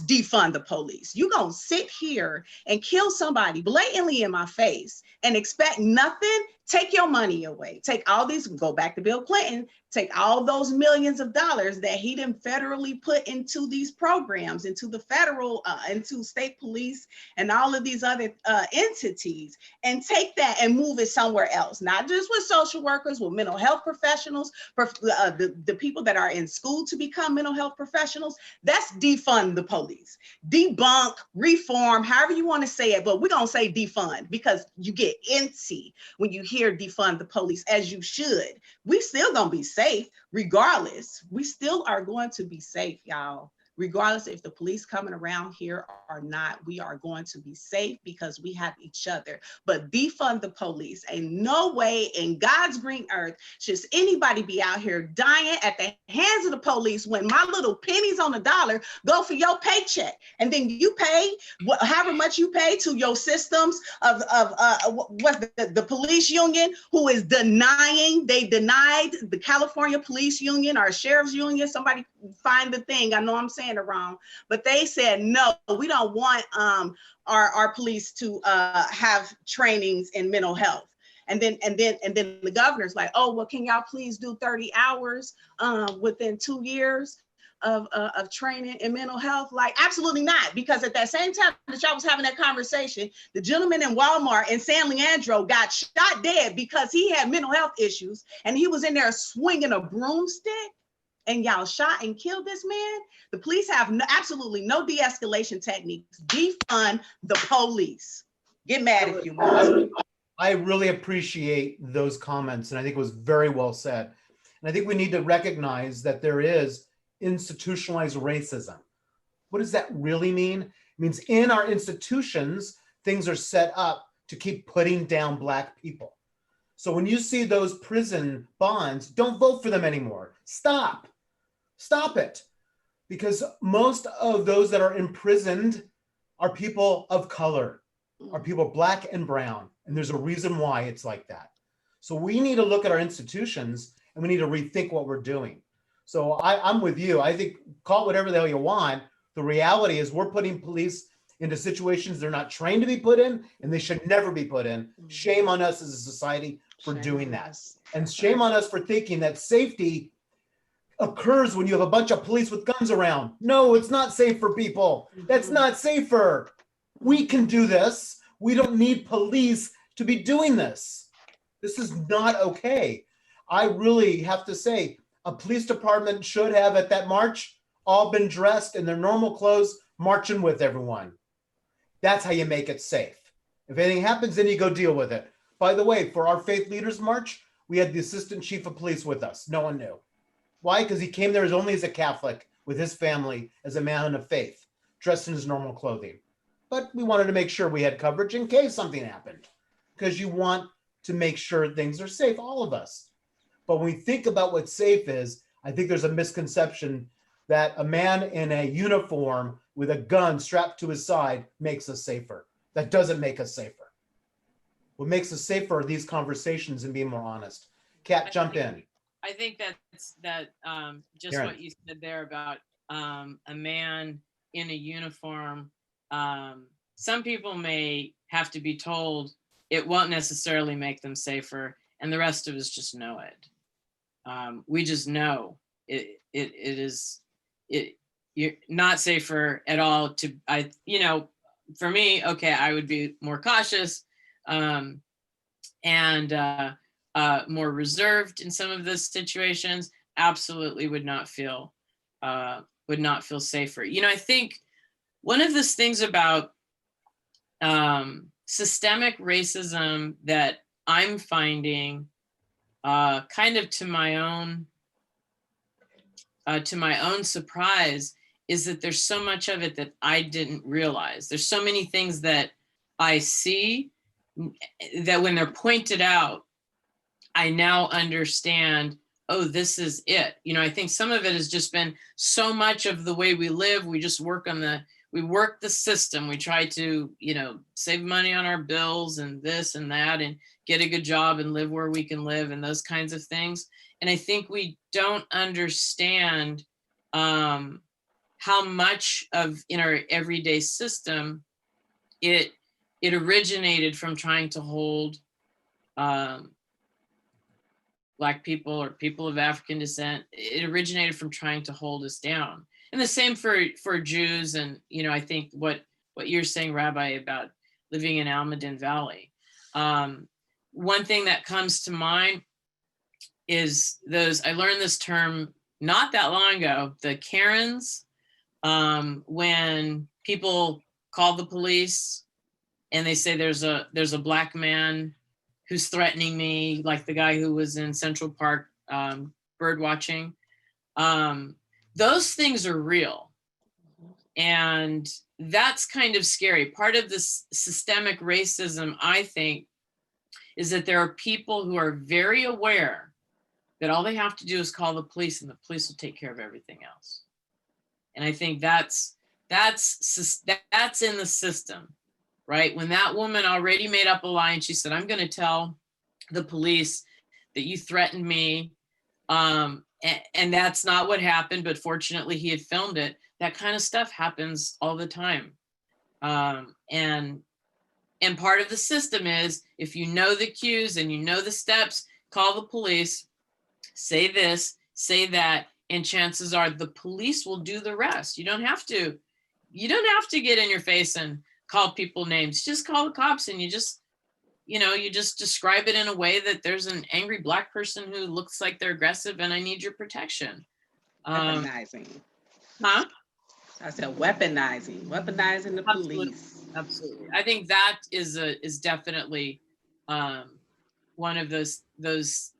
defund the police. You gonna sit here and kill somebody blatantly in my face and expect nothing? Take your money away. Take all these, go back to Bill Clinton, take all those millions of dollars that he didn't federally put into these programs, into the federal, into state police and all of these other entities, and take that and move it somewhere else. Not just with social workers, with mental health professionals, the people that are in school to become mental health professionals. That's defund the police. Debunk, reform, however you want to say it, but we're gonna say defund because you get antsy when you hear defund the police, as you should. We still gonna be safe regardless. We still are going to be safe, y'all. regardless if the police coming around here or not, we are going to be safe because we have each other. But defund the police. Ain't no way in God's green earth should anybody be out here dying at the hands of the police when my little pennies on the dollar go for your paycheck. And then you pay however much you pay to your systems of what the police union, who is denying, they denied the California Police Union or Sheriff's Union. Somebody find the thing. I know I'm saying it wrong, but they said, no, we don't want our police to have trainings in mental health. And then the governor's like, oh, well, can y'all please do 30 hours within 2 years of training in mental health? Like, absolutely not, because at that same time that y'all was having that conversation, the gentleman in Walmart in San Leandro got shot dead because he had mental health issues and he was in there swinging a broomstick, and y'all shot and killed this man. The police have absolutely no de-escalation techniques. Defund the police. Get mad if you want. I really appreciate those comments, and I think it was very well said. And I think we need to recognize that there is institutionalized racism. What does that really mean? It means in our institutions, things are set up to keep putting down Black people. So when you see those prison bonds, don't vote for them anymore. Stop it. Because most of those that are imprisoned are people of color, are people Black and brown. And there's a reason why it's like that. So we need to look at our institutions and we need to rethink what we're doing. So I'm with you. I think call it whatever the hell you want. The reality is we're putting police into situations they're not trained to be put in, and they should never be put in. Shame on us as a society for doing that. And shame on us for thinking that safety occurs when you have a bunch of police with guns around. No, it's not safe for people. That's not safer. We can do this. We don't need police to be doing this. This is not okay. I really have to say, a police department should have at that march all been dressed in their normal clothes, marching with everyone. That's how you make it safe. If anything happens, then you go deal with it. By the way, for our Faith Leaders March, we had the Assistant Chief of Police with us. No one knew. Why? Because he came there only as a Catholic with his family, as a man of faith, dressed in his normal clothing. But we wanted to make sure we had coverage in case something happened, because you want to make sure things are safe, all of us. But when we think about what safe is, I think there's a misconception that a man in a uniform with a gun strapped to his side makes us safer. That doesn't make us safer. What makes us safer are these conversations and being more honest. Kat, jump in. I think just Karen. what you said there about a man in a uniform. Some people may have to be told it won't necessarily make them safer, and the rest of us just know it. We just know you're not safer at all. For me, okay, I would be more cautious and more reserved in some of those situations. Absolutely would not feel safer. I think one of the things about systemic racism that I'm finding kind of to my own surprise is that there's so much of it that I didn't realize. There's so many things that I see that when they're pointed out, I now understand, oh, this is it. I think some of it has just been so much of the way we live. We just work the system. We try to, save money on our bills and this and that and get a good job and live where we can live and those kinds of things. And I think we don't understand how much in our everyday system it originated from trying to hold Black people or people of African descent. It originated from trying to hold us down. And the same for Jews. And, I think what you're saying, Rabbi, about living in Almaden Valley. One thing that comes to mind is I learned this term not that long ago, the Karens, when people call the police and they say there's a Black man who's threatening me, like the guy who was in Central Park bird watching. Those things are real. And that's kind of scary. Part of this systemic racism, I think, is that there are people who are very aware that all they have to do is call the police and the police will take care of everything else. And I think that's in the system, right? When that woman already made up a lie and she said, I'm going to tell the police that you threatened me. And that's not what happened, but fortunately he had filmed it. That kind of stuff happens all the time. And part of the system is, if you know the cues and you know the steps, call the police, say this, say that, and chances are the police will do the rest. You don't have to get in your face and call people names. Just call the cops, and you just describe it in a way that there's an angry Black person who looks like they're aggressive and I need your protection. Weaponizing. Huh? I said weaponizing the police. Absolutely. I think that is definitely one of those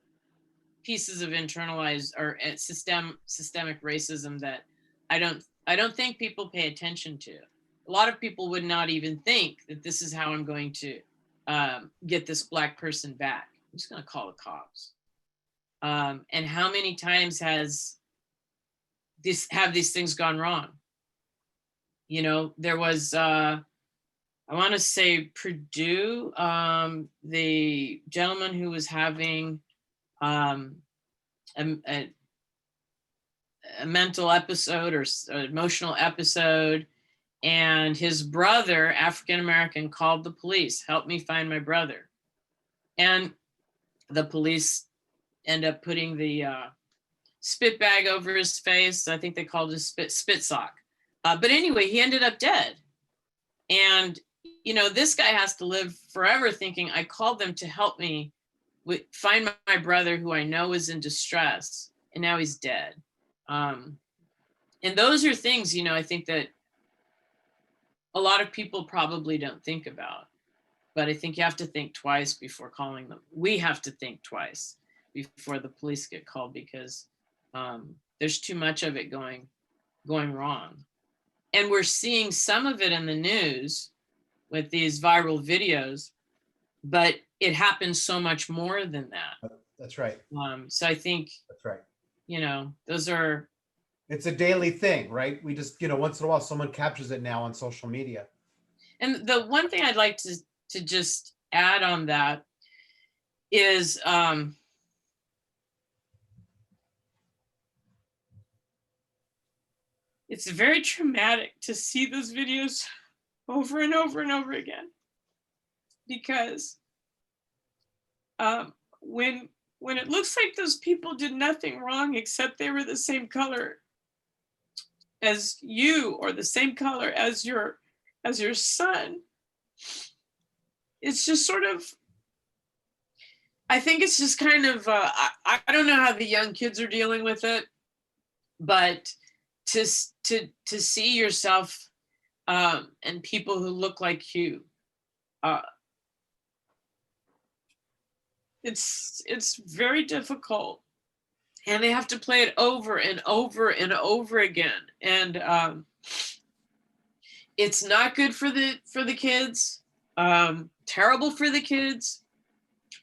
pieces of internalized or systemic racism that I don't think people pay attention to. A lot of people would not even think that this is how I'm going to get this Black person back. I'm just going to call the cops. And how many times have these things gone wrong? There was, I want to say Purdue, the gentleman who was having a mental episode or emotional episode, and his brother, African-American, called the police, help me find my brother. And the police end up putting the spit bag over his face. I think they called it spit sock. But anyway, he ended up dead. And, this guy has to live forever thinking, I called them to help me find my brother who I know is in distress, and now he's dead. And those are things, I think that a lot of people probably don't think about, but I think you have to think twice before calling them. We have to think twice before the police get called, because there's too much of it going wrong. And we're seeing some of it in the news with these viral videos, but it happens so much more than that. That's right. So I think that's right. Those are. It's a daily thing, right? We just, once in a while, someone captures it now on social media. And the one thing I'd like to just add on that is, it's very traumatic to see those videos over and over and over again, because when it looks like those people did nothing wrong except they were the same color as you or the same color as your son, it's just sort of, I think it's just kind of, I don't know how the young kids are dealing with it, but to see yourself and people who look like you, it's very difficult, and they have to play it over and over and over again, and it's not good for the kids, terrible for the kids.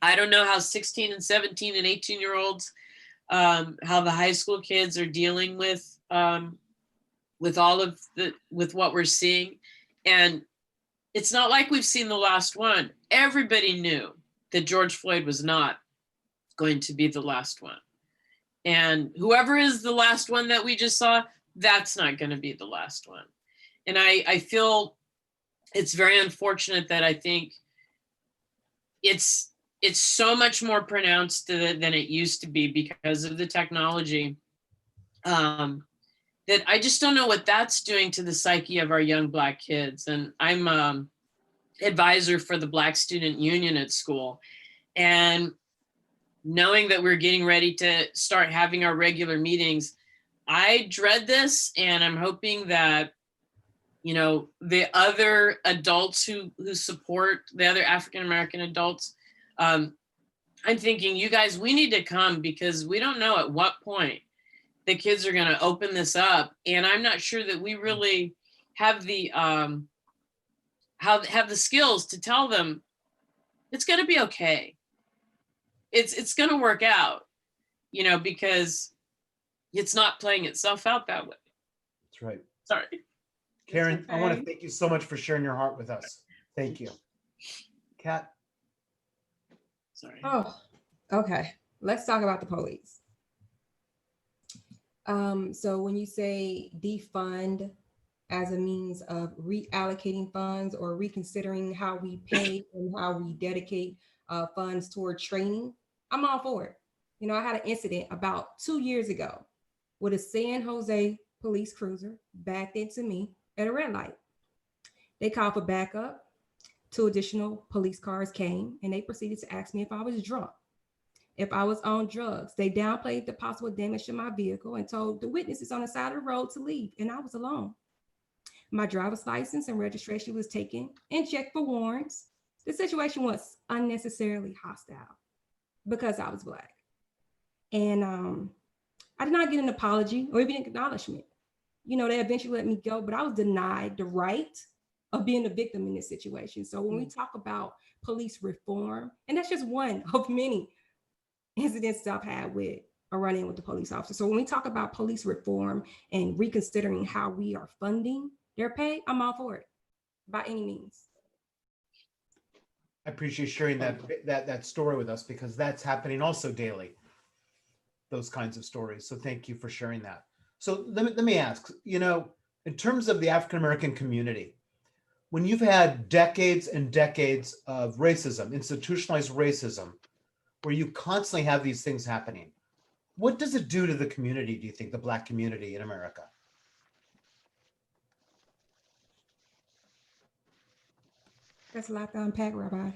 I don't know how 16 and 17 and 18-year-olds, how the high school kids are dealing with all of with what we're seeing. And it's not like we've seen the last one. Everybody knew that George Floyd was not going to be the last one. And whoever is the last one that we just saw, that's not going to be the last one. And I feel it's very unfortunate that I think it's so much more pronounced than it used to be because of the technology, that I just don't know what that's doing to the psyche of our young Black kids. And I'm advisor for the Black Student Union at school. And knowing that we're getting ready to start having our regular meetings, I dread this, and I'm hoping that, the other adults who support, the other African-American adults, I'm thinking, you guys, we need to come, because we don't know at what point the kids are going to open this up. And I'm not sure that we really have the have the skills to tell them it's going to be okay. It's going to work out, you know, because it's not playing itself out that way. That's right. Sorry. Karen, I want to okay. thank you so much for sharing your heart with us. Thank you. Kat? Sorry. Oh, okay. Let's talk about the police. So when you say defund as a means of reallocating funds or reconsidering how we pay and how we dedicate funds toward training, I'm all for it. You know, I had an incident about 2 years ago with a San Jose police cruiser backed into me at a red light. They called for backup. 2 additional police cars came and they proceeded to ask me if I was drunk, if I was on drugs. They downplayed the possible damage to my vehicle and told the witnesses on the side of the road to leave, and I was alone. My driver's license and registration was taken and checked for warrants. The situation was unnecessarily hostile because I was Black. And I did not get an apology or even an acknowledgement. You know, they eventually let me go, but I was denied the right of being a victim in this situation. So when we talk about police reform, and that's just one of many incidents that I've had with a run-in with the police officer. So when we talk about police reform and reconsidering how we are funding their pay, I'm all for it by any means. I appreciate sharing that story with us because that's happening also daily, those kinds of stories. So thank you for sharing that. So let me ask, you know, in terms of the African-American community, when you've had decades and decades of racism, institutionalized racism, where you constantly have these things happening, what does it do to the community, do you think, the Black community in America? That's a lot to unpack, Rabbi.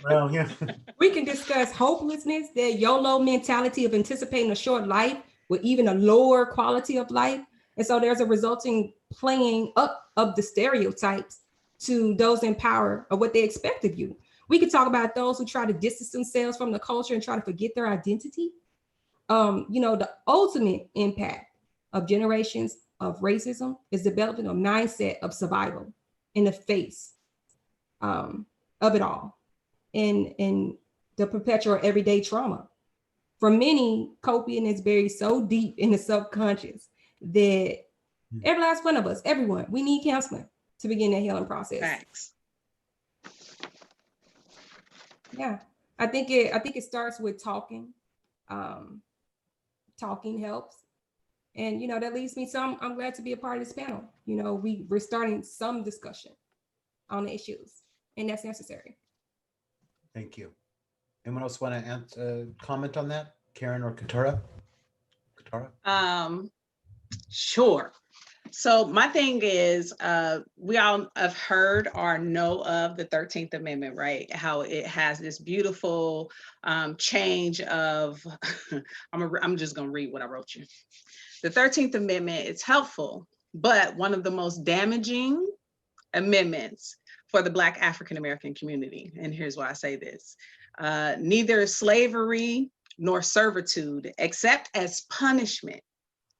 Well, yeah. We can discuss hopelessness, that YOLO mentality of anticipating a short life with even a lower quality of life. And so there's a resulting playing up of the stereotypes to those in power of what they expect of you. We could talk about those who try to distance themselves from the culture and try to forget their identity. You know, the ultimate impact of generations of racism is developing a mindset of survival in the face of it all, and the perpetual everyday trauma. For many, coping is buried so deep in the subconscious that every last one of us, everyone, we need counseling to begin that healing process. Thanks. Yeah, I think it starts with talking. Talking helps, and you know that leads me. So I'm glad to be a part of this panel. You know, we're starting some discussion on the issues, and that's necessary. Thank you. Anyone else want to comment on that? Karen or Katara? Sure. So my thing is, we all have heard or know of the 13th Amendment, right? How it has this beautiful change of, I'm just gonna read what I wrote you. The 13th Amendment is helpful, but one of the most damaging amendments for the Black African-American community. And here's why I say this. Neither slavery nor servitude, except as punishment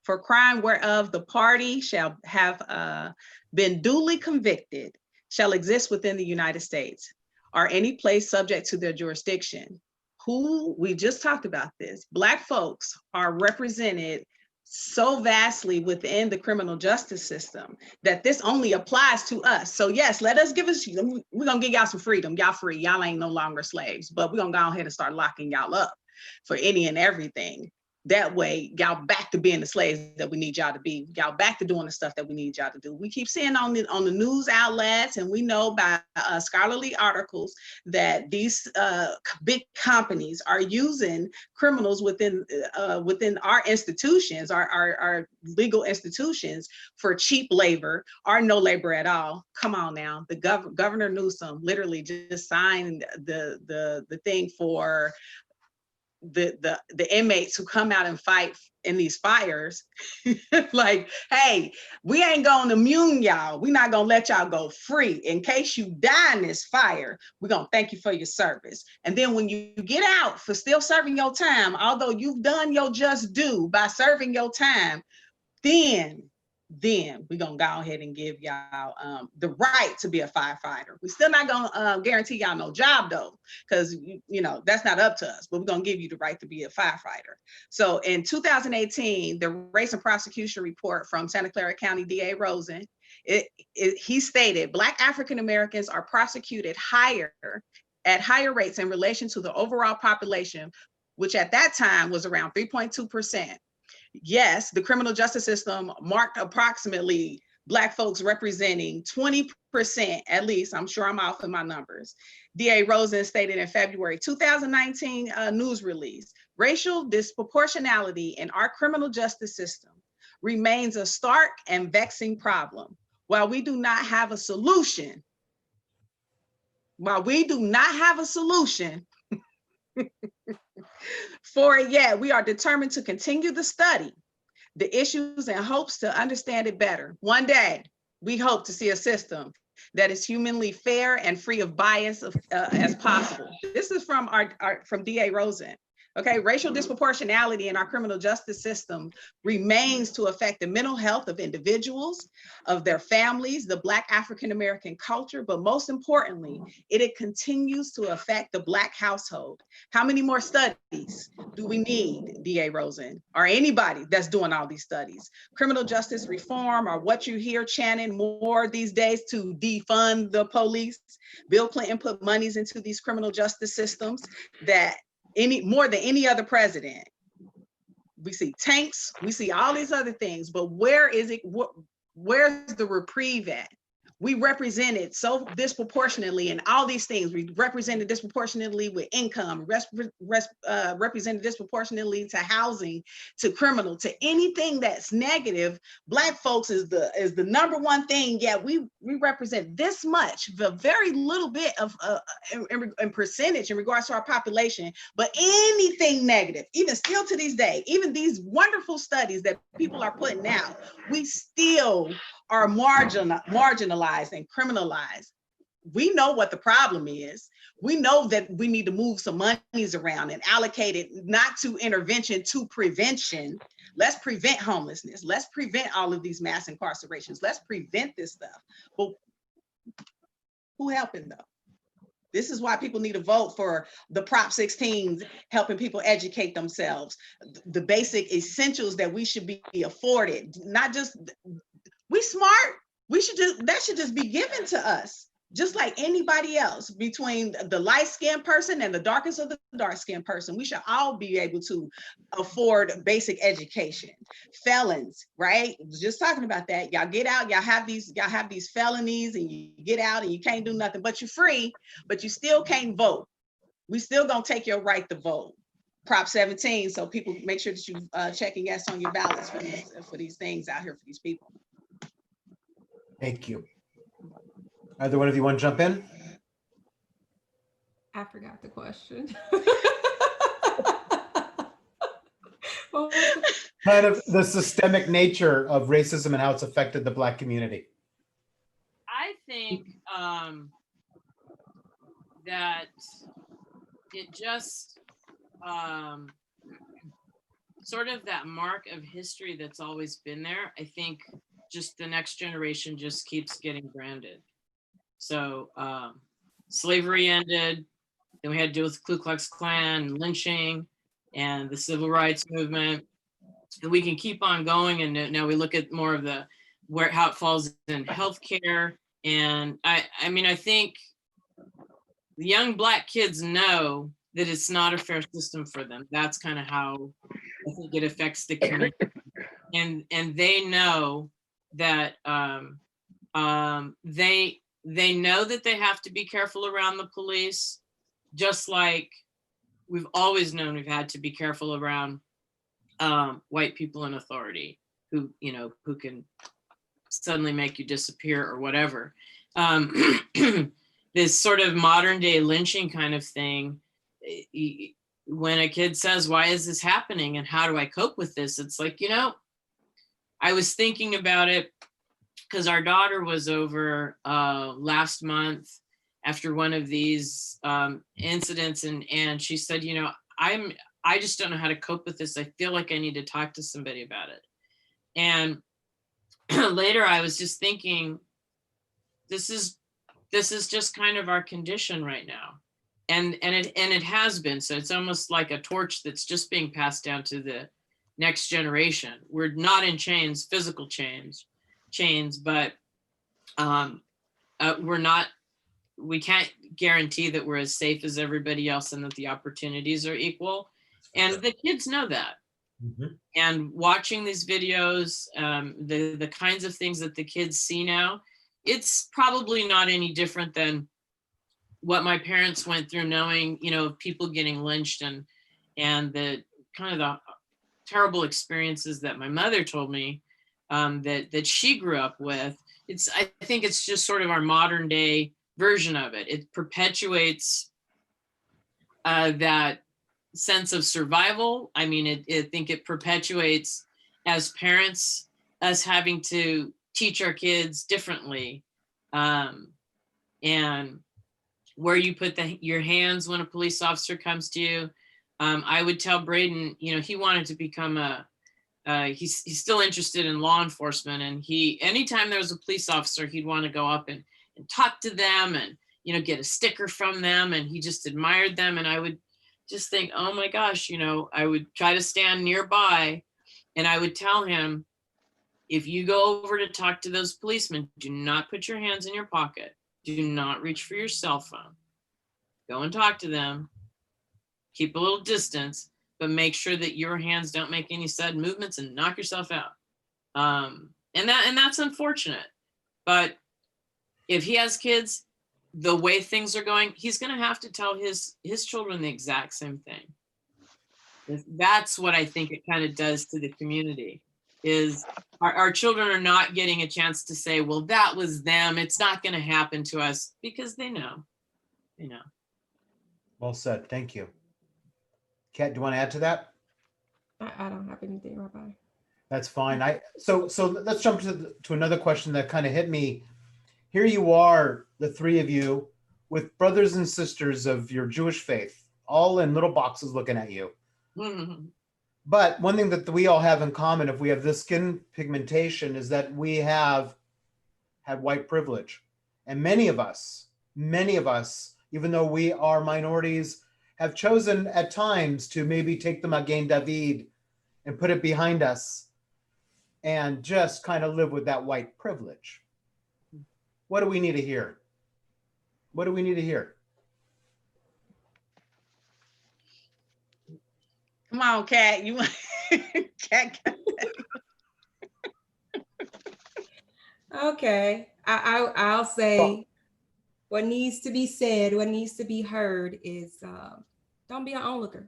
for crime whereof the party shall have been duly convicted, shall exist within the United States, or any place subject to their jurisdiction. Who, we just talked about this, Black folks are represented so vastly within the criminal justice system that this only applies to us. So yes, we're gonna give y'all some freedom. Y'all free, y'all ain't no longer slaves, but we're gonna go ahead and start locking y'all up for any and everything. That way, y'all back to being the slaves that we need y'all to be. Y'all back to doing the stuff that we need y'all to do. We keep seeing on the news outlets, and we know by scholarly articles that these big companies are using criminals within our institutions, our legal institutions, for cheap labor or no labor at all. Come on now, the Governor Newsom literally just signed the thing for the inmates who come out and fight in these fires. Like, hey, we ain't gonna immune y'all. We're not gonna let y'all go free. In case you die in this fire, we're gonna thank you for your service. And then when you get out for still serving your time, although you've done your just due by serving your time, then then we're gonna go ahead and give y'all the right to be a firefighter. We're still not gonna guarantee y'all no job though, because you know that's not up to us, but we're gonna give you the right to be a firefighter. So in 2018, the Race and Prosecution Report from Santa Clara County DA Rosen, he stated Black African Americans are prosecuted at higher rates in relation to the overall population, which at that time was around 3.2%. Yes, the criminal justice system marked approximately Black folks representing 20% at least. I'm sure I'm off in my numbers. DA Rosen stated in February 2019 news release, racial disproportionality in our criminal justice system remains a stark and vexing problem. While we do not have a solution, for it yet, we are determined to continue the study, the issues, and hopes to understand it better. One day, we hope to see a system that is humanly fair and free of bias as possible. This is from from DA Rosen. Okay, racial disproportionality in our criminal justice system remains to affect the mental health of individuals, of their families, the Black African American culture, but most importantly, it continues to affect the Black household. How many more studies do we need, DA Rosen, or anybody that's doing all these studies? Criminal justice reform, or what you hear chanting more these days to defund the police. Bill Clinton put monies into these criminal justice systems that more than any other president. We see tanks, we see all these other things, but where is it? Where's the reprieve at? We represented so disproportionately in all these things. We represented disproportionately with income, represented disproportionately to housing, to criminal, to anything that's negative. Black folks is the number one thing. Yeah, we represent this much, the very little bit of in percentage in regards to our population. But anything negative, even still to this day, even these wonderful studies that people are putting out, we still are marginalized and criminalized. We know what the problem is. We know that we need to move some monies around and allocate it not to intervention, to prevention. Let's prevent homelessness. Let's prevent all of these mass incarcerations. Let's prevent this stuff. But who helping though? This is why people need to vote for the Prop 16s, helping people educate themselves. The basic essentials that we should be afforded, not just, we smart, that should just be given to us, just like anybody else. Between the light-skinned person and the darkest of the dark-skinned person, we should all be able to afford basic education. Felons, right? Just talking about that. Y'all get out, y'all have these felonies, and you get out and you can't do nothing, but you're free, but you still can't vote. We still gonna take your right to vote. Prop 17, so people make sure that you checking yes on your ballots for these things out here for these people. Thank you. Either one of you want to jump in? I forgot the question. Kind of the systemic nature of racism and how it's affected the Black community. I think that it just sort of that mark of history that's always been there. I think just the next generation just keeps getting branded. So slavery ended, then we had to deal with Ku Klux Klan, lynching, and the civil rights movement. And we can keep on going, and now we look at more of how it falls in healthcare. And I mean, I think the young Black kids know that it's not a fair system for them. That's kind of how I think it affects the community. And they know that they know that they have to be careful around the police, just like we've always known we've had to be careful around white people in authority who can suddenly make you disappear or whatever. This sort of modern day lynching kind of thing, when a kid says, why is this happening and how do I cope with this? It's like, I was thinking about it because our daughter was over last month after one of these incidents, and she said, I just don't know how to cope with this. I feel like I need to talk to somebody about it. And later I was just thinking, this is just kind of our condition right now. And it has been. So it's almost like a torch that's just being passed down to the next generation. We're not in chains, physical chains, but we can't guarantee that we're as safe as everybody else and that the opportunities are equal. And the kids know that. Mhm. And watching these videos, the kinds of things that the kids see now, it's probably not any different than what my parents went through, knowing, people getting lynched and the kind of the terrible experiences that my mother told me that she grew up with. I think it's just sort of our modern day version of it. It perpetuates that sense of survival. I mean, I think it perpetuates, as parents, us having to teach our kids differently, and where you put your hands when a police officer comes to you. I would tell Braden, he wanted to become he's still interested in law enforcement, and anytime there was a police officer, he'd want to go up and talk to them and, get a sticker from them, and he just admired them. And I would just think, oh my gosh, I would try to stand nearby, and I would tell him, if you go over to talk to those policemen, do not put your hands in your pocket. Do not reach for your cell phone. Go and talk to them. Keep a little distance, but make sure that your hands don't make any sudden movements and knock yourself out. And that's unfortunate. But if he has kids, the way things are going, he's going to have to tell his children the exact same thing. That's what I think it kind of does to the community, is our children are not getting a chance to say, well, that was them, it's not going to happen to us, because they know. Well said. Thank you. Kat, do you want to add to that? I don't have anything, Rabbi. That's fine. So let's jump to another question that kind of hit me. Here you are, the three of you, with brothers and sisters of your Jewish faith, all in little boxes looking at you. Mm-hmm. But one thing that we all have in common, if we have this skin pigmentation, is that we have had white privilege. And many of us, even though we are minorities, have chosen at times to maybe take the Magen David and put it behind us and just kind of live with that white privilege. What do we need to hear? What do we need to hear? Come on, Kat. You want Kat? Okay, I'll say what needs to be said, what needs to be heard is don't be an onlooker.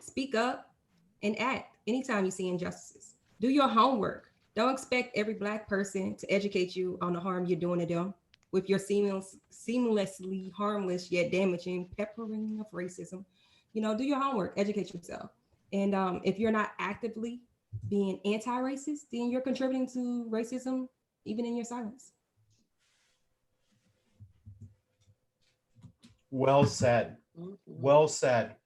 Speak up and act anytime you see injustices. Do your homework. Don't expect every Black person to educate you on the harm you're doing to them with your seamlessly harmless yet damaging peppering of racism. Do your homework, educate yourself. And if you're not actively being anti-racist, then you're contributing to racism even in your silence. Well said. Well said.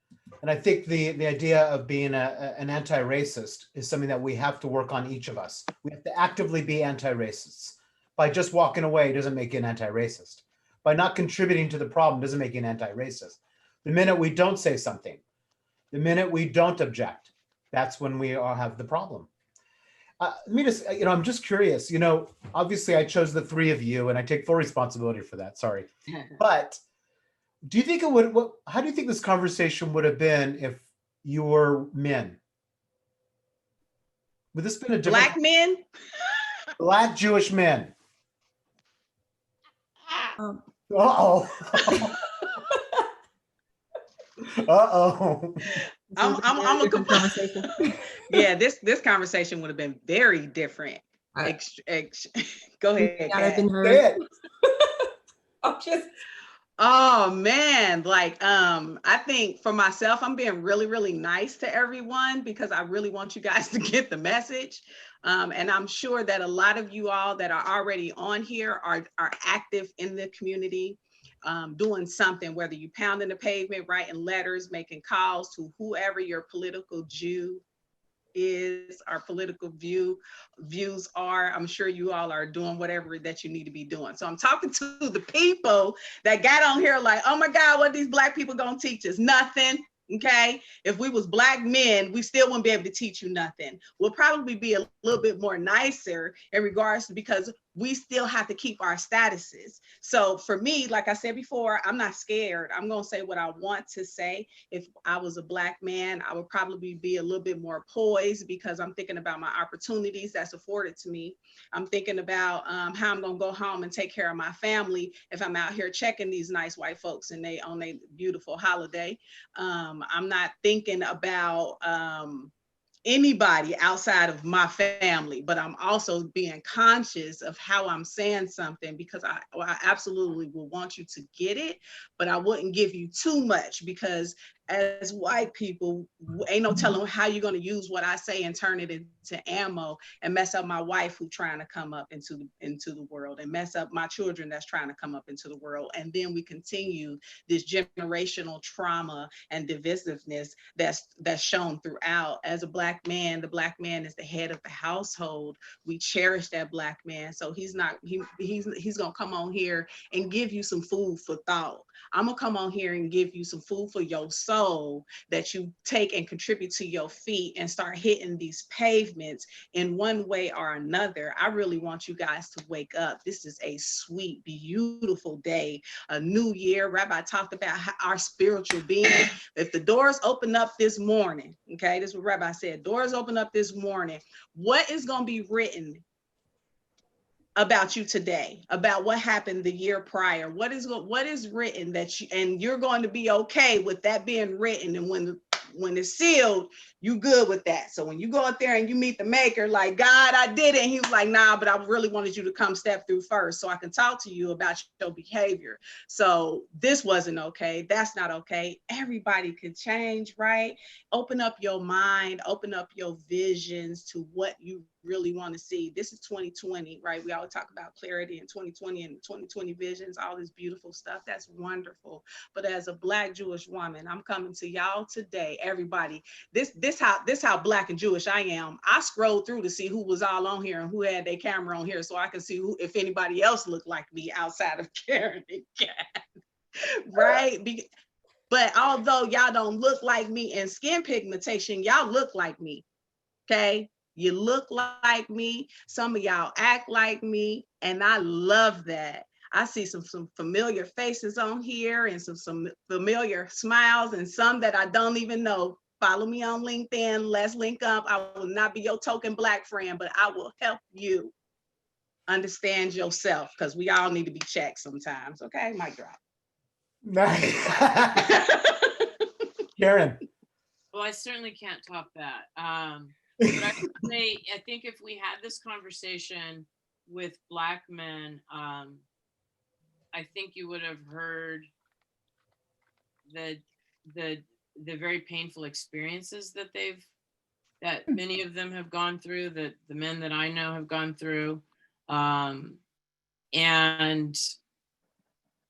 And I think the idea of being an anti-racist is something that we have to work on, each of us. We have to actively be anti-racists. By just walking away doesn't make you an anti-racist. By not contributing to the problem doesn't make you an anti-racist. The minute we don't say something, the minute we don't object, that's when we all have the problem. Let me just, I'm just curious, obviously I chose the three of you and I take full responsibility for that, sorry. But do you think how do you think this conversation would have been if you were men? Would this been a different? Black men? Black Jewish men. Uh-oh. Uh-oh. I'm a conversation. Yeah, this conversation would have been very different. Go ahead. I've been heard. Oh man, I think for myself, I'm being really, really nice to everyone because I really want you guys to get the message. And I'm sure that a lot of you all that are already on here are active in the community, doing something, whether you pounding the pavement, writing letters, making calls to whoever your political Jew is, our political views are. I'm sure you all are doing whatever that you need to be doing. So I'm talking to the people that got on here like, oh my God, what these Black people gonna teach us? Nothing. Okay, if we was Black men, we still wouldn't be able to teach you nothing. We'll probably be a little bit more nicer in regards to, because we still have to keep our statuses. So for me, like I said before, I'm not scared. I'm gonna say what I want to say. If I was a Black man, I would probably be a little bit more poised, because I'm thinking about my opportunities that's afforded to me. I'm thinking about how I'm gonna go home and take care of my family if I'm out here checking these nice white folks and they on a beautiful holiday. I'm not thinking about anybody outside of my family, but I'm also being conscious of how I'm saying something, because I absolutely will want you to get it, but I wouldn't give you too much, because as white people, ain't no telling how you're going to use what I say and turn it into ammo and mess up my wife who's trying to come up into the world, and mess up my children that's trying to come up into the world. And then we continue this generational trauma and divisiveness that's shown throughout. As a Black man, the Black man is the head of the household. We cherish that Black man. So he's going to come on here and give you some food for thought. I'm gonna come on here and give you some food for your soul that you take and contribute to your feet and start hitting these pavements in one way or another. I really want you guys to wake up. This is a sweet, beautiful day, a new year. Rabbi talked about our spiritual being. If the doors open up this morning, okay, this is what Rabbi said, doors open up this morning, what is gonna be written about you today, about what happened the year prior? What is written that you, and you're going to be okay with that being written, and when it's sealed, you good with that. So when you go out there and you meet the maker, like, God, I did it, and he was like, nah, but I really wanted you to come step through first so I can talk to you about your behavior. So this wasn't okay, that's not okay. Everybody can change, right? Open up your mind, open up your visions to what you really want to see. This is 2020, right? We always talk about clarity in 2020 and 2020 visions, all this beautiful stuff. That's wonderful. But as a Black Jewish woman, I'm coming to y'all today, everybody. This how Black and Jewish I am. I scrolled through to see who was all on here and who had their camera on here, so I can see who, if anybody else looked like me outside of Karen and Kat, right? But although y'all don't look like me in skin pigmentation, y'all look like me, okay? You look like me. Some of y'all act like me, and I love that. I see some familiar faces on here, and some familiar smiles, and some that I don't even know. Follow me on LinkedIn. Let's link up. I will not be your token Black friend, but I will help you understand yourself, because we all need to be checked sometimes. Okay, mic drop. Nice. Karen. Well, I certainly can't top that. But I would say, I think if we had this conversation with Black men, I think you would have heard the very painful experiences that many of them have gone through, that the men that I know have gone through. And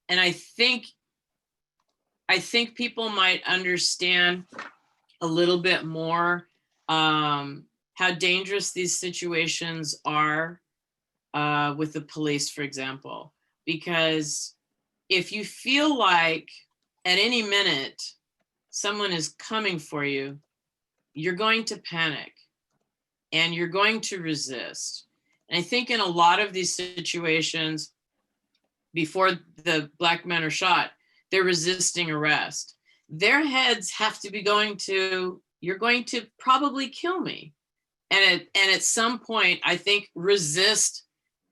I think people might understand a little bit more how dangerous these situations are with the police, for example. Because if you feel like at any minute someone is coming for you, you're going to panic and you're going to resist. And I think in a lot of these situations, before the Black men are shot, they're resisting arrest. Their heads have to be going to, you're going to probably kill me. And at some point, I think resist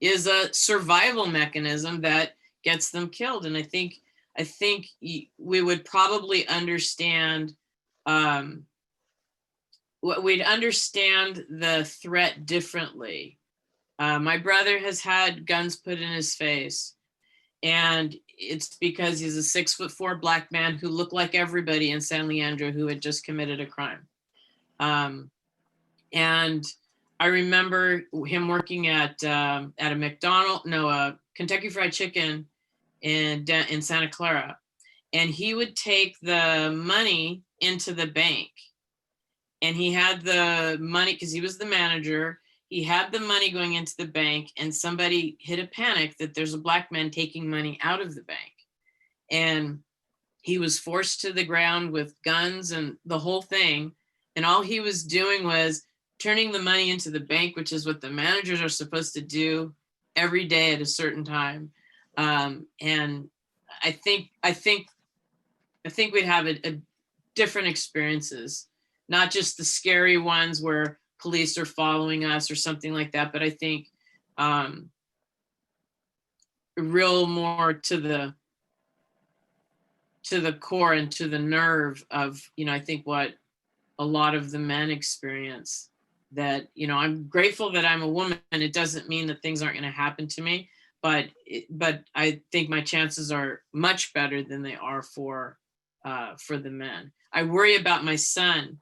is a survival mechanism that gets them killed. And I think we would probably understand, we'd understand the threat differently. My brother has had guns put in his face, and it's because he's a 6'4" Black man who looked like everybody in San Leandro who had just committed a crime. And I remember him working at a Kentucky Fried Chicken in Santa Clara, and he would take the money into the bank, and he had the money because he was the manager. He had the money going into the bank, and somebody hit a panic that there's a Black man taking money out of the bank. And he was forced to the ground with guns and the whole thing. And all he was doing was turning the money into the bank, which is what the managers are supposed to do every day at a certain time. And I think we'd have a different experiences, not just the scary ones where police are following us or something like that, but I think real more to the core and to the nerve of, I think what a lot of the men experience, that, I'm grateful that I'm a woman, and it doesn't mean that things aren't going to happen to me, but I think my chances are much better than they are for the men. I worry about my son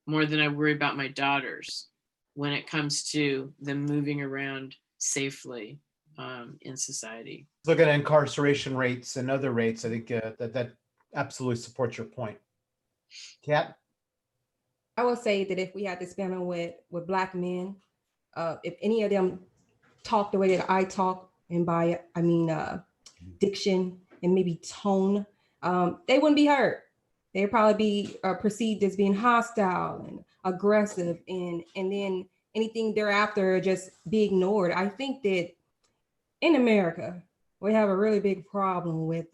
more than I worry about my daughters when it comes to them moving around safely in society. Look at incarceration rates and other rates. I think that absolutely supports your point. Kat? I will say that if we had this panel with Black men, if any of them talk the way that I talk, and by I mean diction and maybe tone, they wouldn't be heard. They'd probably be perceived as being hostile and aggressive, and then anything thereafter just be ignored. I think that in America, we have a really big problem with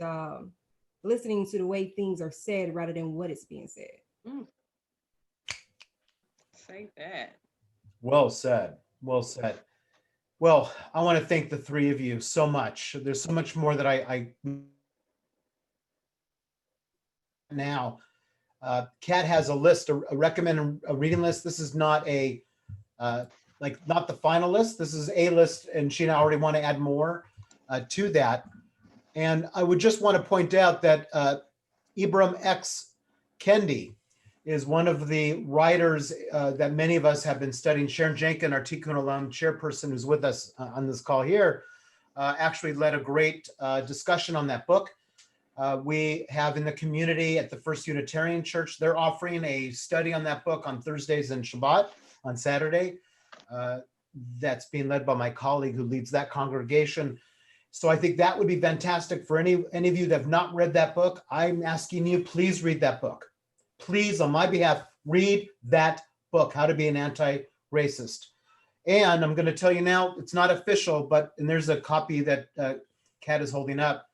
listening to the way things are said rather than what is being said. Say that. Well said. Well said. Well, I want to thank the three of you so much. There's so much more that I now. Kat has a list, a recommended reading list. This is not a not the final list. This is a list, and she and I already want to add more to that. And I would just want to point out that Ibram X. Kendi is one of the writers that many of us have been studying. Sharon Jenkins, our Tikkun Olam chairperson who's with us on this call here, actually led a great discussion on that book. We have in the community at the First Unitarian Church, they're offering a study on that book on Thursdays and Shabbat on Saturday. That's being led by my colleague who leads that congregation. So I think that would be fantastic for any of you that have not read that book. I'm asking you, please read that book. Please, on my behalf, read that book, How to Be an Anti-Racist. And I'm going to tell you now, it's not official, and there's a copy that Kat is holding up.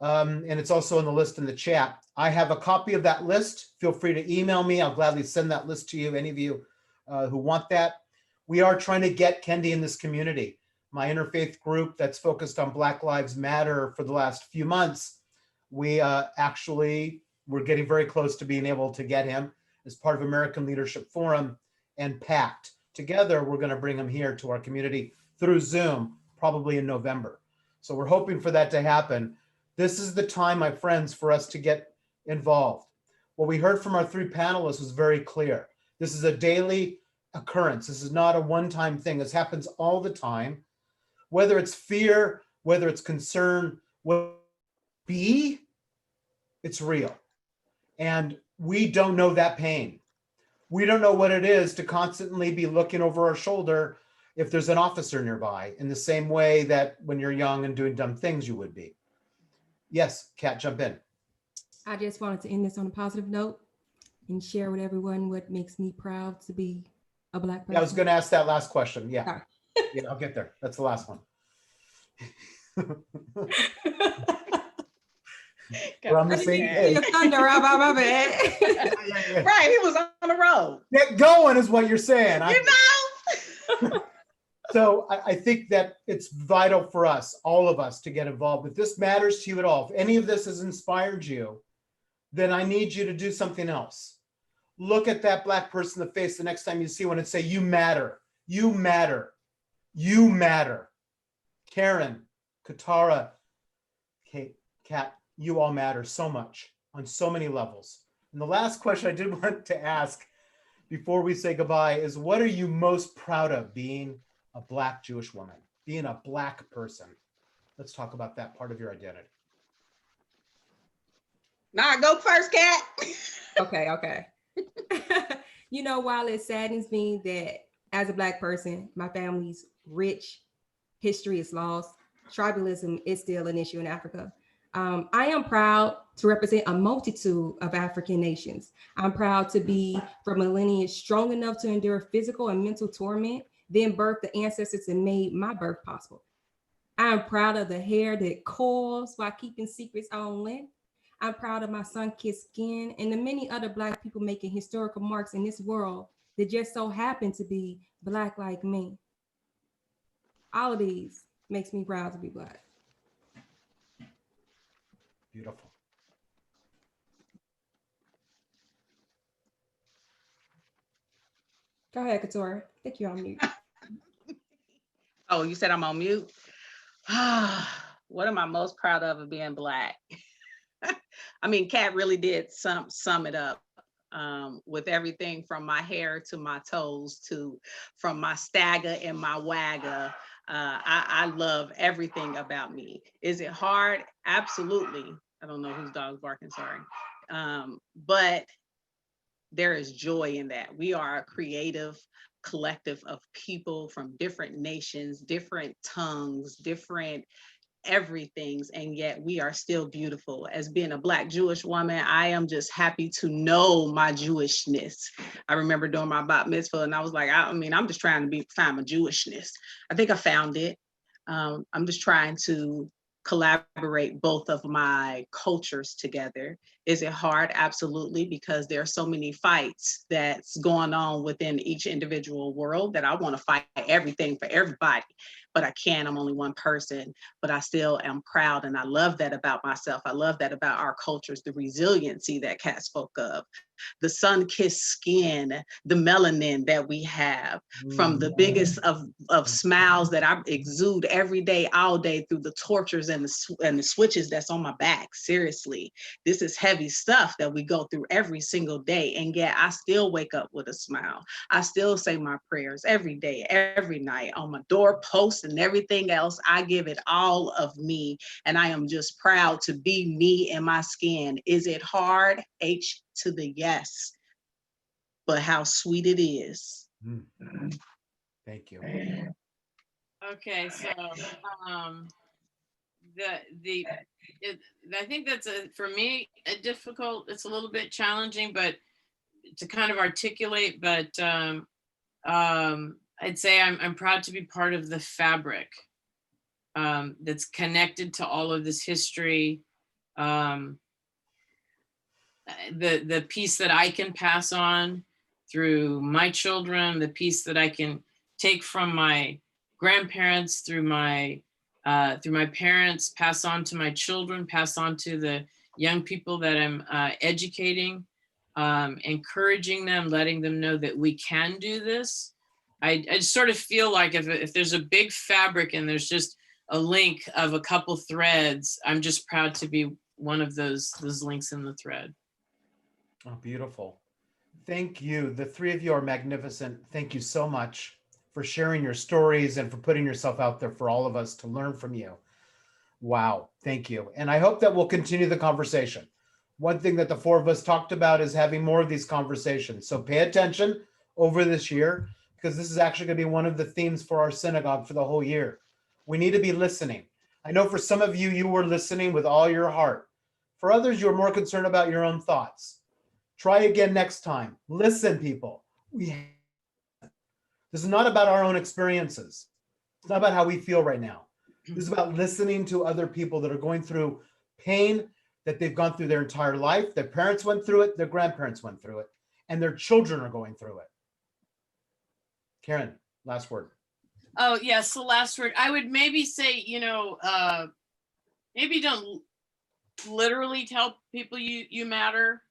And it's also on the list in the chat. I have a copy of that list. Feel free to email me. I'll gladly send that list to you, any of you who want that. We are trying to get Kendi in this community. My interfaith group that's focused on Black Lives Matter for the last few months, we're getting very close to being able to get him as part of American Leadership Forum and PACT. Together, we're going to bring him here to our community through Zoom, probably in November. So we're hoping for that to happen. This is the time, my friends, for us to get involved. What we heard from our three panelists was very clear. This is a daily occurrence. This is not a one-time thing. This happens all the time. Whether it's fear, whether it's concern, it's real. And we don't know that pain. We don't know what it is to constantly be looking over our shoulder if there's an officer nearby, in the same way that when you're young and doing dumb things you would be. Yes, Kat, jump in. I just wanted to end this on a positive note and share with everyone what makes me proud to be a Black person. Yeah, I was going to ask that last question. Yeah. Sorry. Yeah, I'll get there. That's the last one. We're on the same page. My bad. Yeah. Right, he was on the road. Get going is what you're saying. You know? So I think that it's vital for us, all of us, to get involved. If this matters to you at all, if any of this has inspired you, then I need you to do something else. Look at that Black person in the face the next time you see one and say, you matter, you matter, you matter. Karen, Katara, Kate, Kat, you all matter so much on so many levels. And the last question I did want to ask before we say goodbye is, what are you most proud of being a Black Jewish woman, being a Black person? Let's talk about that part of your identity. Nah, go first, Kat. Okay. You know, while it saddens me that as a Black person, my family's rich history is lost, tribalism is still an issue in Africa. I am proud to represent a multitude of African nations. I'm proud to be from a lineage strong enough to endure physical and mental torment, then birth the ancestors that made my birth possible. I am proud of the hair that coils while keeping secrets on. I'm proud of my sun-kissed skin and the many other Black people making historical marks in this world that just so happen to be Black like me. All of these makes me proud to be Black. Beautiful. Go ahead, Couture. I think you're on mute. Oh, you said I'm on mute? What am I most proud of being Black? I mean, Kat really did sum it up with everything from my hair to my toes to from my stagger and my wagger. I love everything about me. Is it hard? Absolutely. I don't know whose dog's barking, sorry. But there is joy in that. We are a creative collective of people from different nations, different tongues, different everything's, and yet we are still beautiful. As being a Black Jewish woman, I am just happy to know my Jewishness. I remember doing my bat mitzvah and I was like, I mean, I'm just trying to find my Jewishness. I think I found it. I'm just trying to collaborate both of my cultures together. Is it hard? Absolutely, because there are so many fights that's going on within each individual world that I want to fight everything for everybody, but I can't. I'm only one person, but I still am proud, and I love that about myself. I love that about our cultures, the resiliency that Kat spoke of, the sun-kissed skin, the melanin that we have, from the biggest of smiles that I exude every day, all day, through the tortures and the switches that's on my back. Seriously, this is heavy stuff that we go through every single day, and yet I still wake up with a smile. I still say my prayers every day, every night, on my doorpost and everything else. I give it all of me, and I am just proud to be me in my skin. Is it hard? H to the yes, but how sweet it is. Thank you. Okay, so I think that's for me a difficult. It's a little bit challenging, but to kind of articulate. But I'd say I'm proud to be part of the fabric that's connected to all of this history. The piece that I can pass on through my children, the piece that I can take from my grandparents through my parents, pass on to my children, pass on to the young people that I'm educating, encouraging them, letting them know that we can do this. I sort of feel like if there's a big fabric and there's just a link of a couple threads, I'm just proud to be one of those links in the thread. Oh, beautiful. Thank you. The three of you are magnificent. Thank you so much for sharing your stories and for putting yourself out there for all of us to learn from you. Wow. Thank you. And I hope that we'll continue the conversation. One thing that the four of us talked about is having more of these conversations. So pay attention over this year, because this is actually going to be one of the themes for our synagogue for the whole year. We need to be listening. I know for some of you, you were listening with all your heart. For others, you're more concerned about your own thoughts. Try again next time. Listen, people. This is not about our own experiences. It's not about how we feel right now. This is about listening to other people that are going through pain that they've gone through their entire life. Their parents went through it, their grandparents went through it, and their children are going through it. Karen, last word. Oh, yeah. So last word, I would maybe say, maybe don't literally tell people you matter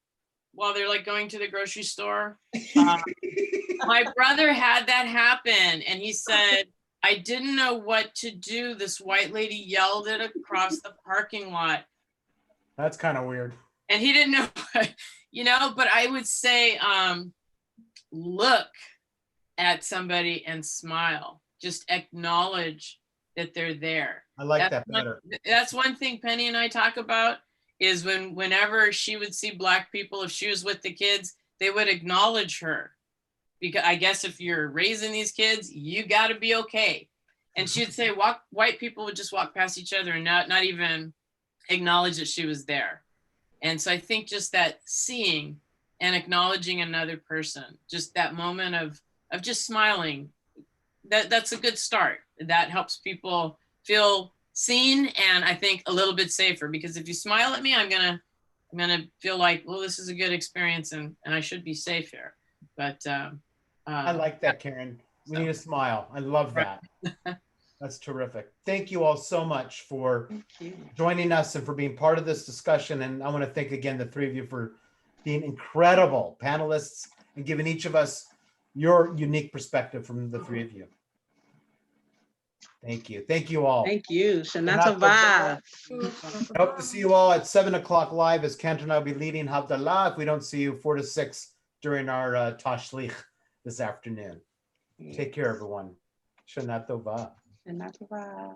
while they're like going to the grocery store. My brother had that happen, and he said, I didn't know what to do. This white lady yelled it across the parking lot. That's kind of weird. And he didn't know, but I would say, look at somebody and smile. Just acknowledge that they're there. I like that better. That's one thing Penny and I talk about, is whenever she would see Black people, if she was with the kids, they would acknowledge her. because I guess if you're raising these kids, you got to be okay. And she'd say, white people would just walk past each other and not even acknowledge that she was there. And so I think just that seeing and acknowledging another person, just that moment of just smiling, that's a good start. That helps people feel seen, and I think a little bit safer, because if you smile at me, I'm gonna feel like, well, this is a good experience and I should be safe here. But I like that, Karen. We need a smile. I love that. That's terrific. Thank you all so much for joining us and for being part of this discussion. And I want to thank again the three of you for being incredible panelists and giving each of us your unique perspective from the three of you. Thank you. Thank you all. Thank you. Shana Tova. I hope to see you all at 7 o'clock live as Kent and I will be leading Havdalah. If we don't see you 4 to 6 during our Tashlich this afternoon. Take care, everyone. Shana Tova. Shana Tova.